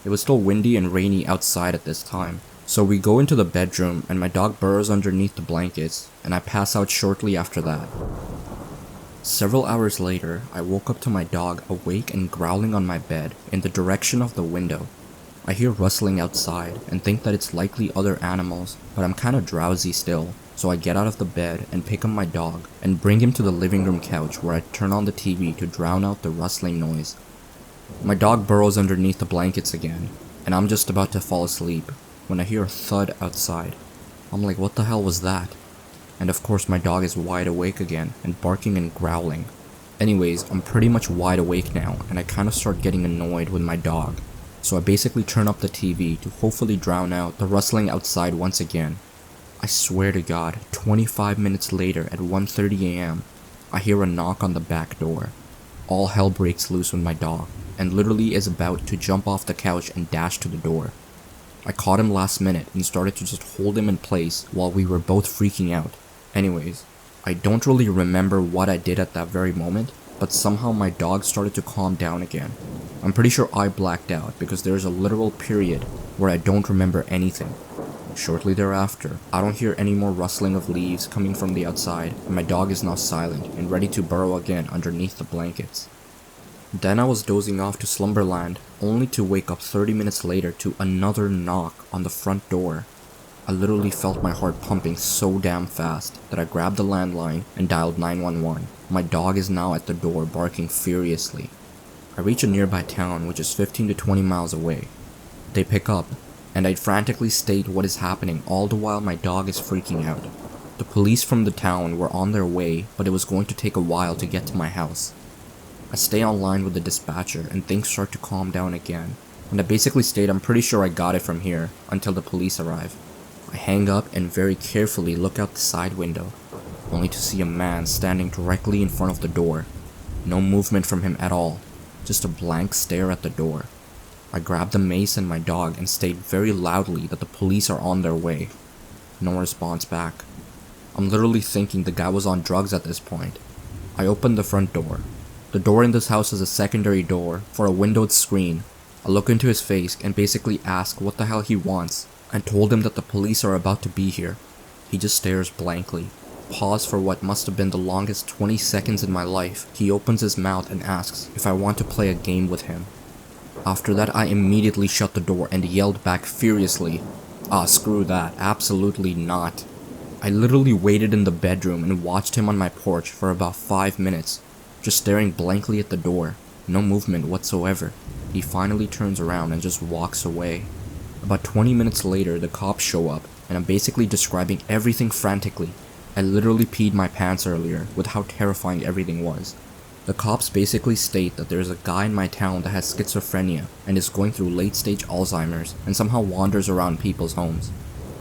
It was still windy and rainy outside at this time, so we go into the bedroom and my dog burrows underneath the blankets, and I pass out shortly after that. Several hours later, I woke up to my dog awake and growling on my bed in the direction of the window. I hear rustling outside and think that it's likely other animals, but I'm kinda drowsy still, so I get out of the bed and pick up my dog and bring him to the living room couch where I turn on the TV to drown out the rustling noise. My dog burrows underneath the blankets again, and I'm just about to fall asleep when I hear a thud outside. I'm like, what the hell was that? And of course my dog is wide awake again and barking and growling. Anyways, I'm pretty much wide awake now and I kinda start getting annoyed with my dog. So I basically turn up the TV to hopefully drown out the rustling outside once again. I swear to God, 25 minutes later at 1:30 AM, I hear a knock on the back door. All hell breaks loose with my dog and literally is about to jump off the couch and dash to the door. I caught him last minute and started to just hold him in place while we were both freaking out. Anyways, I don't really remember what I did at that very moment, but somehow my dog started to calm down again. I'm pretty sure I blacked out because there's a literal period where I don't remember anything. Shortly thereafter, I don't hear any more rustling of leaves coming from the outside, and my dog is now silent and ready to burrow again underneath the blankets. Then I was dozing off to slumberland, only to wake up 30 minutes later to another knock on the front door. I literally felt my heart pumping so damn fast that I grabbed the landline and dialed 911. My dog is now at the door barking furiously. I reach a nearby town which is 15 to 20 miles away. They pick up, and I frantically state what is happening all the while my dog is freaking out. The police from the town were on their way, but it was going to take a while to get to my house. I stay online with the dispatcher and things start to calm down again, and I basically state I'm pretty sure I got it from here until the police arrive. I hang up and very carefully look out the side window, only to see a man standing directly in front of the door. No movement from him at all, just a blank stare at the door. I grab the mace and my dog and state very loudly that the police are on their way. No response back. I'm literally thinking the guy was on drugs at this point. I open the front door. The door in this house is a secondary door for a windowed screen. I look into his face and basically ask what the hell he wants, and told him that the police are about to be here. He just stares blankly. Pause for what must have been the longest 20 seconds in my life. He opens his mouth and asks if I want to play a game with him. After that, I immediately shut the door and yelled back furiously, "Ah, screw that, absolutely not." I literally waited in the bedroom and watched him on my porch for about 5 minutes, just staring blankly at the door, no movement whatsoever. He finally turns around and just walks away. About 20 minutes later, the cops show up, and I'm basically describing everything frantically. I literally peed my pants earlier with how terrifying everything was. The cops basically state that there is a guy in my town that has schizophrenia and is going through late-stage Alzheimer's and somehow wanders around people's homes.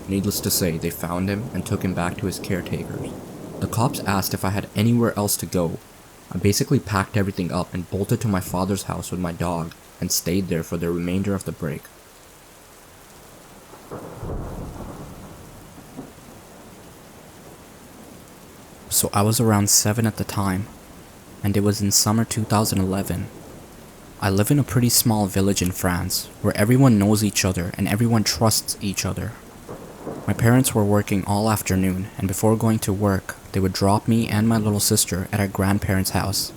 Needless to say, they found him and took him back to his caretakers. The cops asked if I had anywhere else to go. I basically packed everything up and bolted to my father's house with my dog and stayed there for the remainder of the break. So I was around 7 at the time, and it was in summer 2011. I live in a pretty small village in France, where everyone knows each other and everyone trusts each other. My parents were working all afternoon, and before going to work, they would drop me and my little sister at our grandparents' house,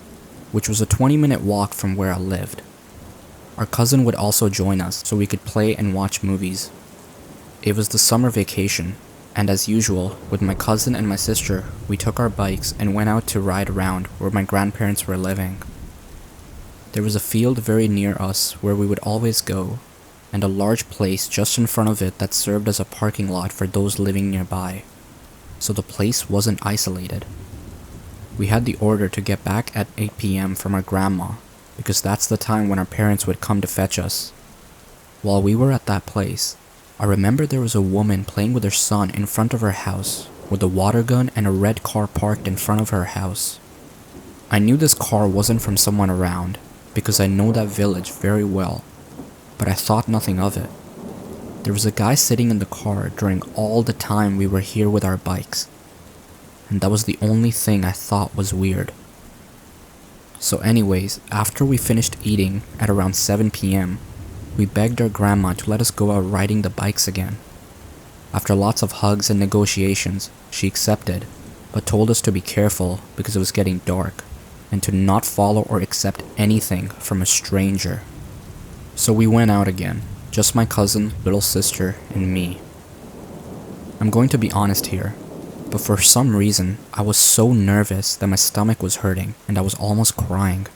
which was a 20-minute walk from where I lived. Our cousin would also join us so we could play and watch movies. It was the summer vacation, and as usual, with my cousin and my sister, we took our bikes and went out to ride around where my grandparents were living. There was a field very near us where we would always go, and a large place just in front of it that served as a parking lot for those living nearby, so the place wasn't isolated. We had the order to get back at 8 p.m. from our grandma, because that's the time when our parents would come to fetch us. While we were at that place, I remember there was a woman playing with her son in front of her house, with a water gun and a red car parked in front of her house. I knew this car wasn't from someone around, because I know that village very well, but I thought nothing of it. There was a guy sitting in the car during all the time we were here with our bikes, and that was the only thing I thought was weird. So anyways, after we finished eating at around 7 p.m., we begged our grandma to let us go out riding the bikes again. After lots of hugs and negotiations, she accepted, but told us to be careful because it was getting dark, and to not follow or accept anything from a stranger. So we went out again, just my cousin, little sister, and me. I'm going to be honest here, but for some reason, I was so nervous that my stomach was hurting and I was almost crying.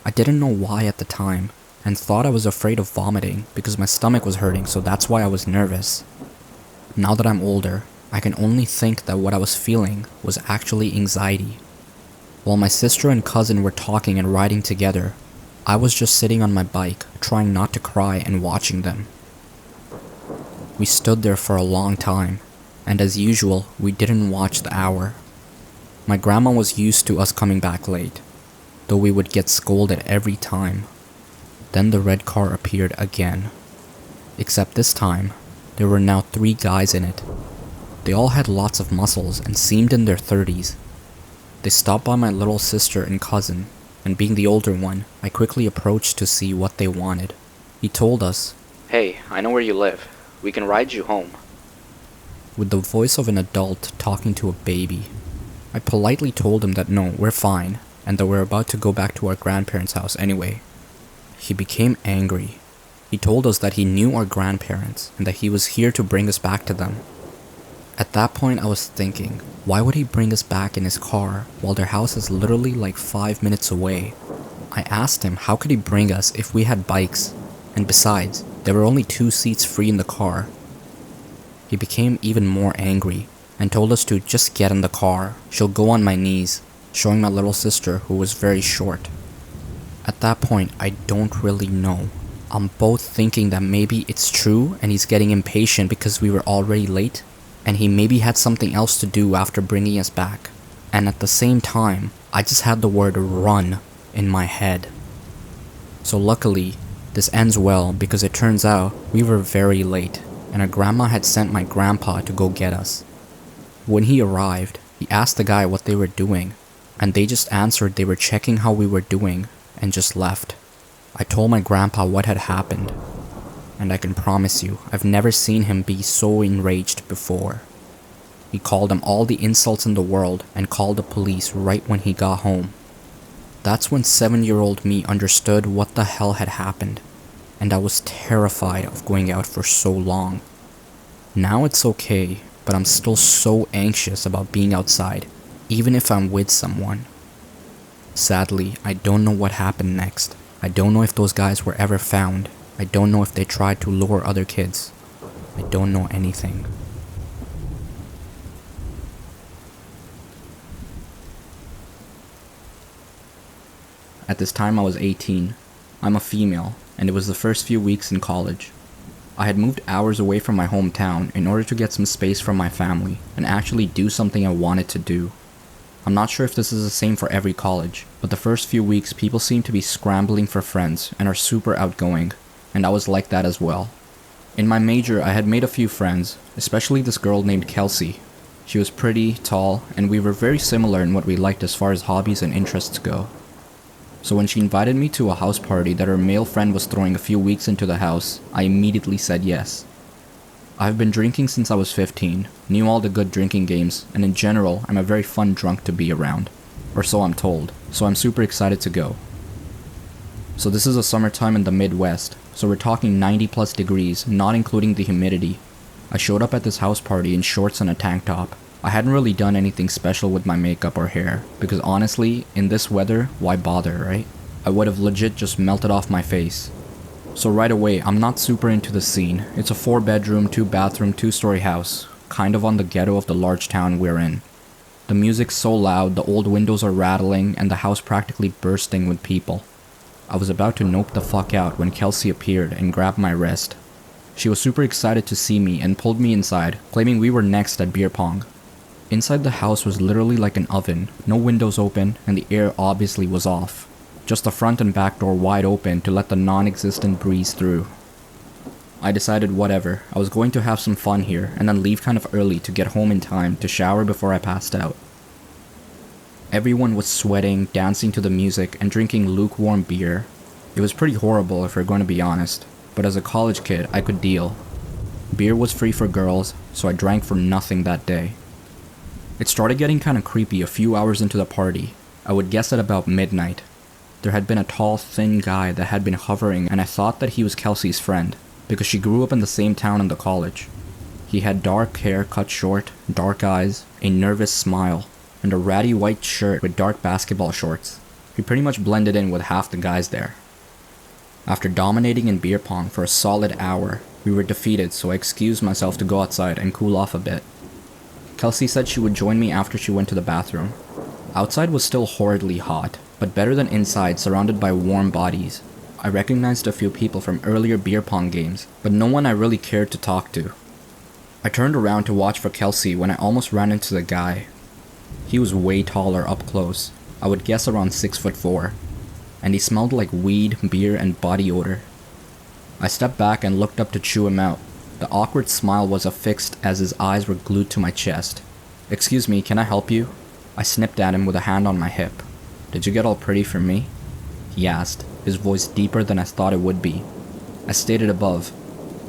I didn't know why at the time, and thought I was afraid of vomiting because my stomach was hurting, so that's why I was nervous. Now that I'm older, I can only think that what I was feeling was actually anxiety. While my sister and cousin were talking and riding together, I was just sitting on my bike, trying not to cry and watching them. We stood there for a long time, and as usual, we didn't watch the hour. My grandma was used to us coming back late, though we would get scolded every time. Then the red car appeared again. Except this time, there were now 3 guys in it. They all had lots of muscles and seemed in their 30s. They stopped by my little sister and cousin, and being the older one, I quickly approached to see what they wanted. He told us, Hey, I know where you live. We can ride you home. with the voice of an adult talking to a baby. I politely told him that no, we're fine, and that we're about to go back to our grandparents' house anyway. He became angry. He told us that he knew our grandparents and that he was here to bring us back to them. At that point I was thinking, why would he bring us back in his car while their house is literally like 5 minutes away? I asked him how could he bring us if we had bikes, and besides, there were only 2 seats free in the car. He became even more angry and told us to just get in the car, she'll go on my knees, showing my little sister who was very short. At that point, I don't really know. I'm both thinking that maybe it's true and he's getting impatient because we were already late, and he maybe had something else to do after bringing us back. And at the same time, I just had the word run in my head. So luckily, this ends well because it turns out we were very late and our grandma had sent my grandpa to go get us. When he arrived, he asked the guy what they were doing, and they just answered they were checking how we were doing and just left. I told my grandpa what had happened, and I can promise you, I've never seen him be so enraged before. He called them all the insults in the world and called the police right when he got home. That's when 7-year-old me understood what the hell had happened, and I was terrified of going out for so long. Now it's okay, but I'm still so anxious about being outside, even if I'm with someone. Sadly, I don't know what happened next. I don't know if those guys were ever found, I don't know if they tried to lure other kids. I don't know anything. At this time I was 18. I'm a female, and it was the first few weeks in college. I had moved hours away from my hometown in order to get some space from my family and actually do something I wanted to do. I'm not sure if this is the same for every college, but the first few weeks people seem to be scrambling for friends and are super outgoing, and I was like that as well. In my major, I had made a few friends, especially this girl named Kelsey. She was pretty, tall, and we were very similar in what we liked as far as hobbies and interests go. So when she invited me to a house party that her male friend was throwing a few weeks into the house, I immediately said yes. I've been drinking since I was 15, knew all the good drinking games, and in general, I'm a very fun drunk to be around. Or so I'm told, so I'm super excited to go. So this is a summertime in the Midwest, so we're talking 90 plus degrees, not including the humidity. I showed up at this house party in shorts and a tank top. I hadn't really done anything special with my makeup or hair, because honestly, in this weather, why bother, right? I would have legit just melted off my face. So right away, I'm not super into the scene. It's a 4-bedroom, 2-bathroom, 2-story house, kind of on the ghetto of the large town we're in. The music's so loud, the old windows are rattling, and the house practically bursting with people. I was about to nope the fuck out when Kelsey appeared and grabbed my wrist. She was super excited to see me and pulled me inside, claiming we were next at beer pong. Inside the house was literally like an oven, no windows open, and the air obviously was off. Just the front and back door wide open to let the non-existent breeze through. I decided whatever, I was going to have some fun here and then leave kind of early to get home in time to shower before I passed out. Everyone was sweating, dancing to the music, and drinking lukewarm beer. It was pretty horrible if we're going to be honest, but as a college kid I could deal. Beer was free for girls, so I drank for nothing that day. It started getting kinda creepy a few hours into the party. I would guess at about midnight. There had been a tall, thin guy that had been hovering, and I thought that he was Kelsey's friend, because she grew up in the same town in the college. He had dark hair cut short, dark eyes, a nervous smile, and a ratty white shirt with dark basketball shorts. He pretty much blended in with half the guys there. After dominating in beer pong for a solid hour, we were defeated, so I excused myself to go outside and cool off a bit. Kelsey said she would join me after she went to the bathroom. Outside was still horridly hot, but better than inside surrounded by warm bodies. I recognized a few people from earlier beer pong games, but no one I really cared to talk to. I turned around to watch for Kelsey when I almost ran into the guy. He was way taller up close, I would guess around 6'4", and he smelled like weed, beer, and body odor. I stepped back and looked up to chew him out. The awkward smile was affixed as his eyes were glued to my chest. "Excuse me, can I help you?" I snipped at him with a hand on my hip. "Did you get all pretty for me?" he asked, his voice deeper than I thought it would be. As stated above,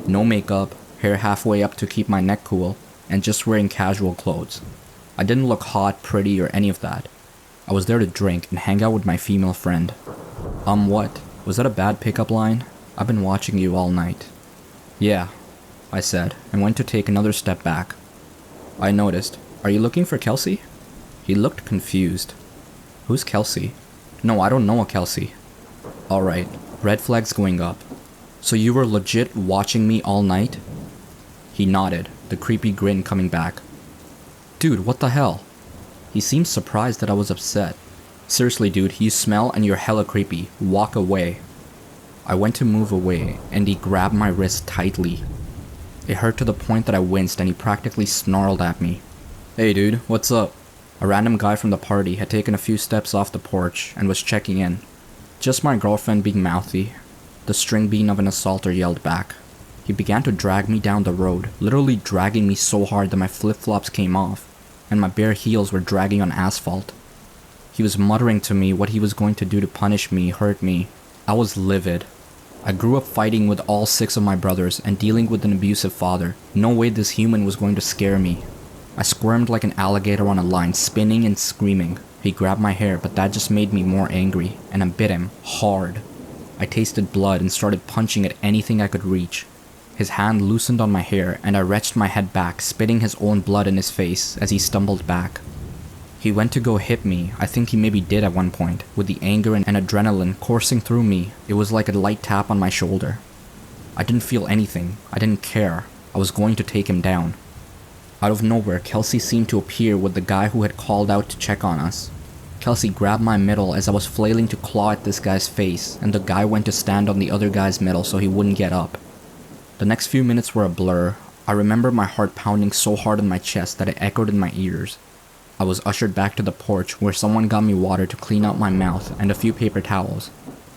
no makeup, hair halfway up to keep my neck cool, and just wearing casual clothes. I didn't look hot, pretty, or any of that. I was there to drink and hang out with my female friend. What? Was that a bad pickup line? I've been watching you all night." "Yeah," I said, and went to take another step back. I noticed, "Are you looking for Kelsey?" He looked confused. "Who's Kelsey?" "No, I don't know a Kelsey." "Alright, red flags going up. So you were legit watching me all night?" He nodded, the creepy grin coming back. "Dude, what the hell?" He seemed surprised that I was upset. "Seriously dude, you smell and you're hella creepy. Walk away." I went to move away, and he grabbed my wrist tightly. It hurt to the point that I winced and he practically snarled at me. "Hey dude, what's up?" A random guy from the party had taken a few steps off the porch and was checking in. Just my girlfriend being mouthy. The string bean of an assaulter yelled back. He began to drag me down the road, literally dragging me so hard that my flip-flops came off, and my bare heels were dragging on asphalt. He was muttering to me what he was going to do to punish me, hurt me. I was livid. I grew up fighting with all 6 of my brothers and dealing with an abusive father. No way this human was going to scare me. I squirmed like an alligator on a line, spinning and screaming. He grabbed my hair, but that just made me more angry, and I bit him, hard. I tasted blood and started punching at anything I could reach. His hand loosened on my hair, and I wrenched my head back, spitting his own blood in his face as he stumbled back. He went to go hit me, I think he maybe did at one point, with the anger and adrenaline coursing through me. It was like a light tap on my shoulder. I didn't feel anything. I didn't care. I was going to take him down. Out of nowhere, Kelsey seemed to appear with the guy who had called out to check on us. Kelsey grabbed my middle as I was flailing to claw at this guy's face, and the guy went to stand on the other guy's middle so he wouldn't get up. The next few minutes were a blur. I remember my heart pounding so hard in my chest that it echoed in my ears. I was ushered back to the porch where someone got me water to clean out my mouth and a few paper towels.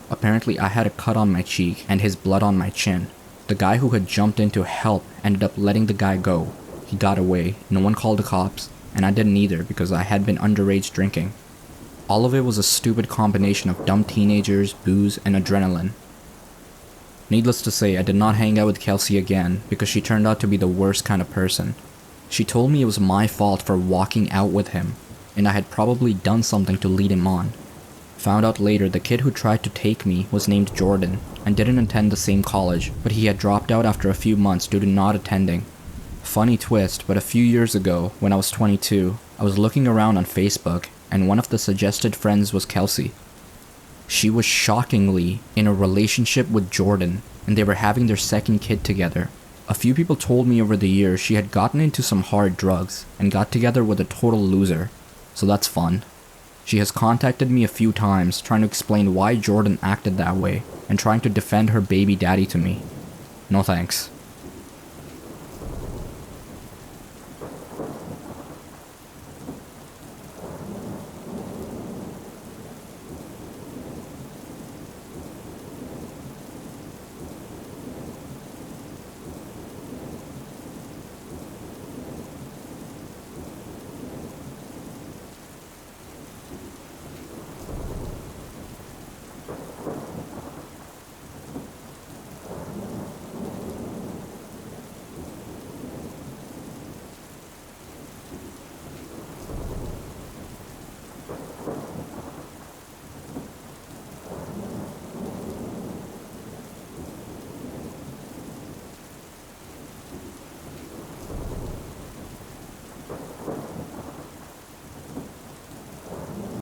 Apparently I had a cut on my cheek and his blood on my chin. The guy who had jumped in to help ended up letting the guy go. He got away, no one called the cops, and I didn't either because I had been underage drinking. All of it was a stupid combination of dumb teenagers, booze, and adrenaline. Needless to say, I did not hang out with Kelsey again because she turned out to be the worst kind of person. She told me it was my fault for walking out with him, and I had probably done something to lead him on. Found out later the kid who tried to take me was named Jordan and didn't attend the same college, but he had dropped out after a few months due to not attending. Funny twist, but a few years ago, when I was 22, I was looking around on Facebook, and one of the suggested friends was Kelsey. She was shockingly in a relationship with Jordan, and they were having their second kid together. A few people told me over the years she had gotten into some hard drugs and got together with a total loser, so that's fun. She has contacted me a few times trying to explain why Jordan acted that way and trying to defend her baby daddy to me. No thanks.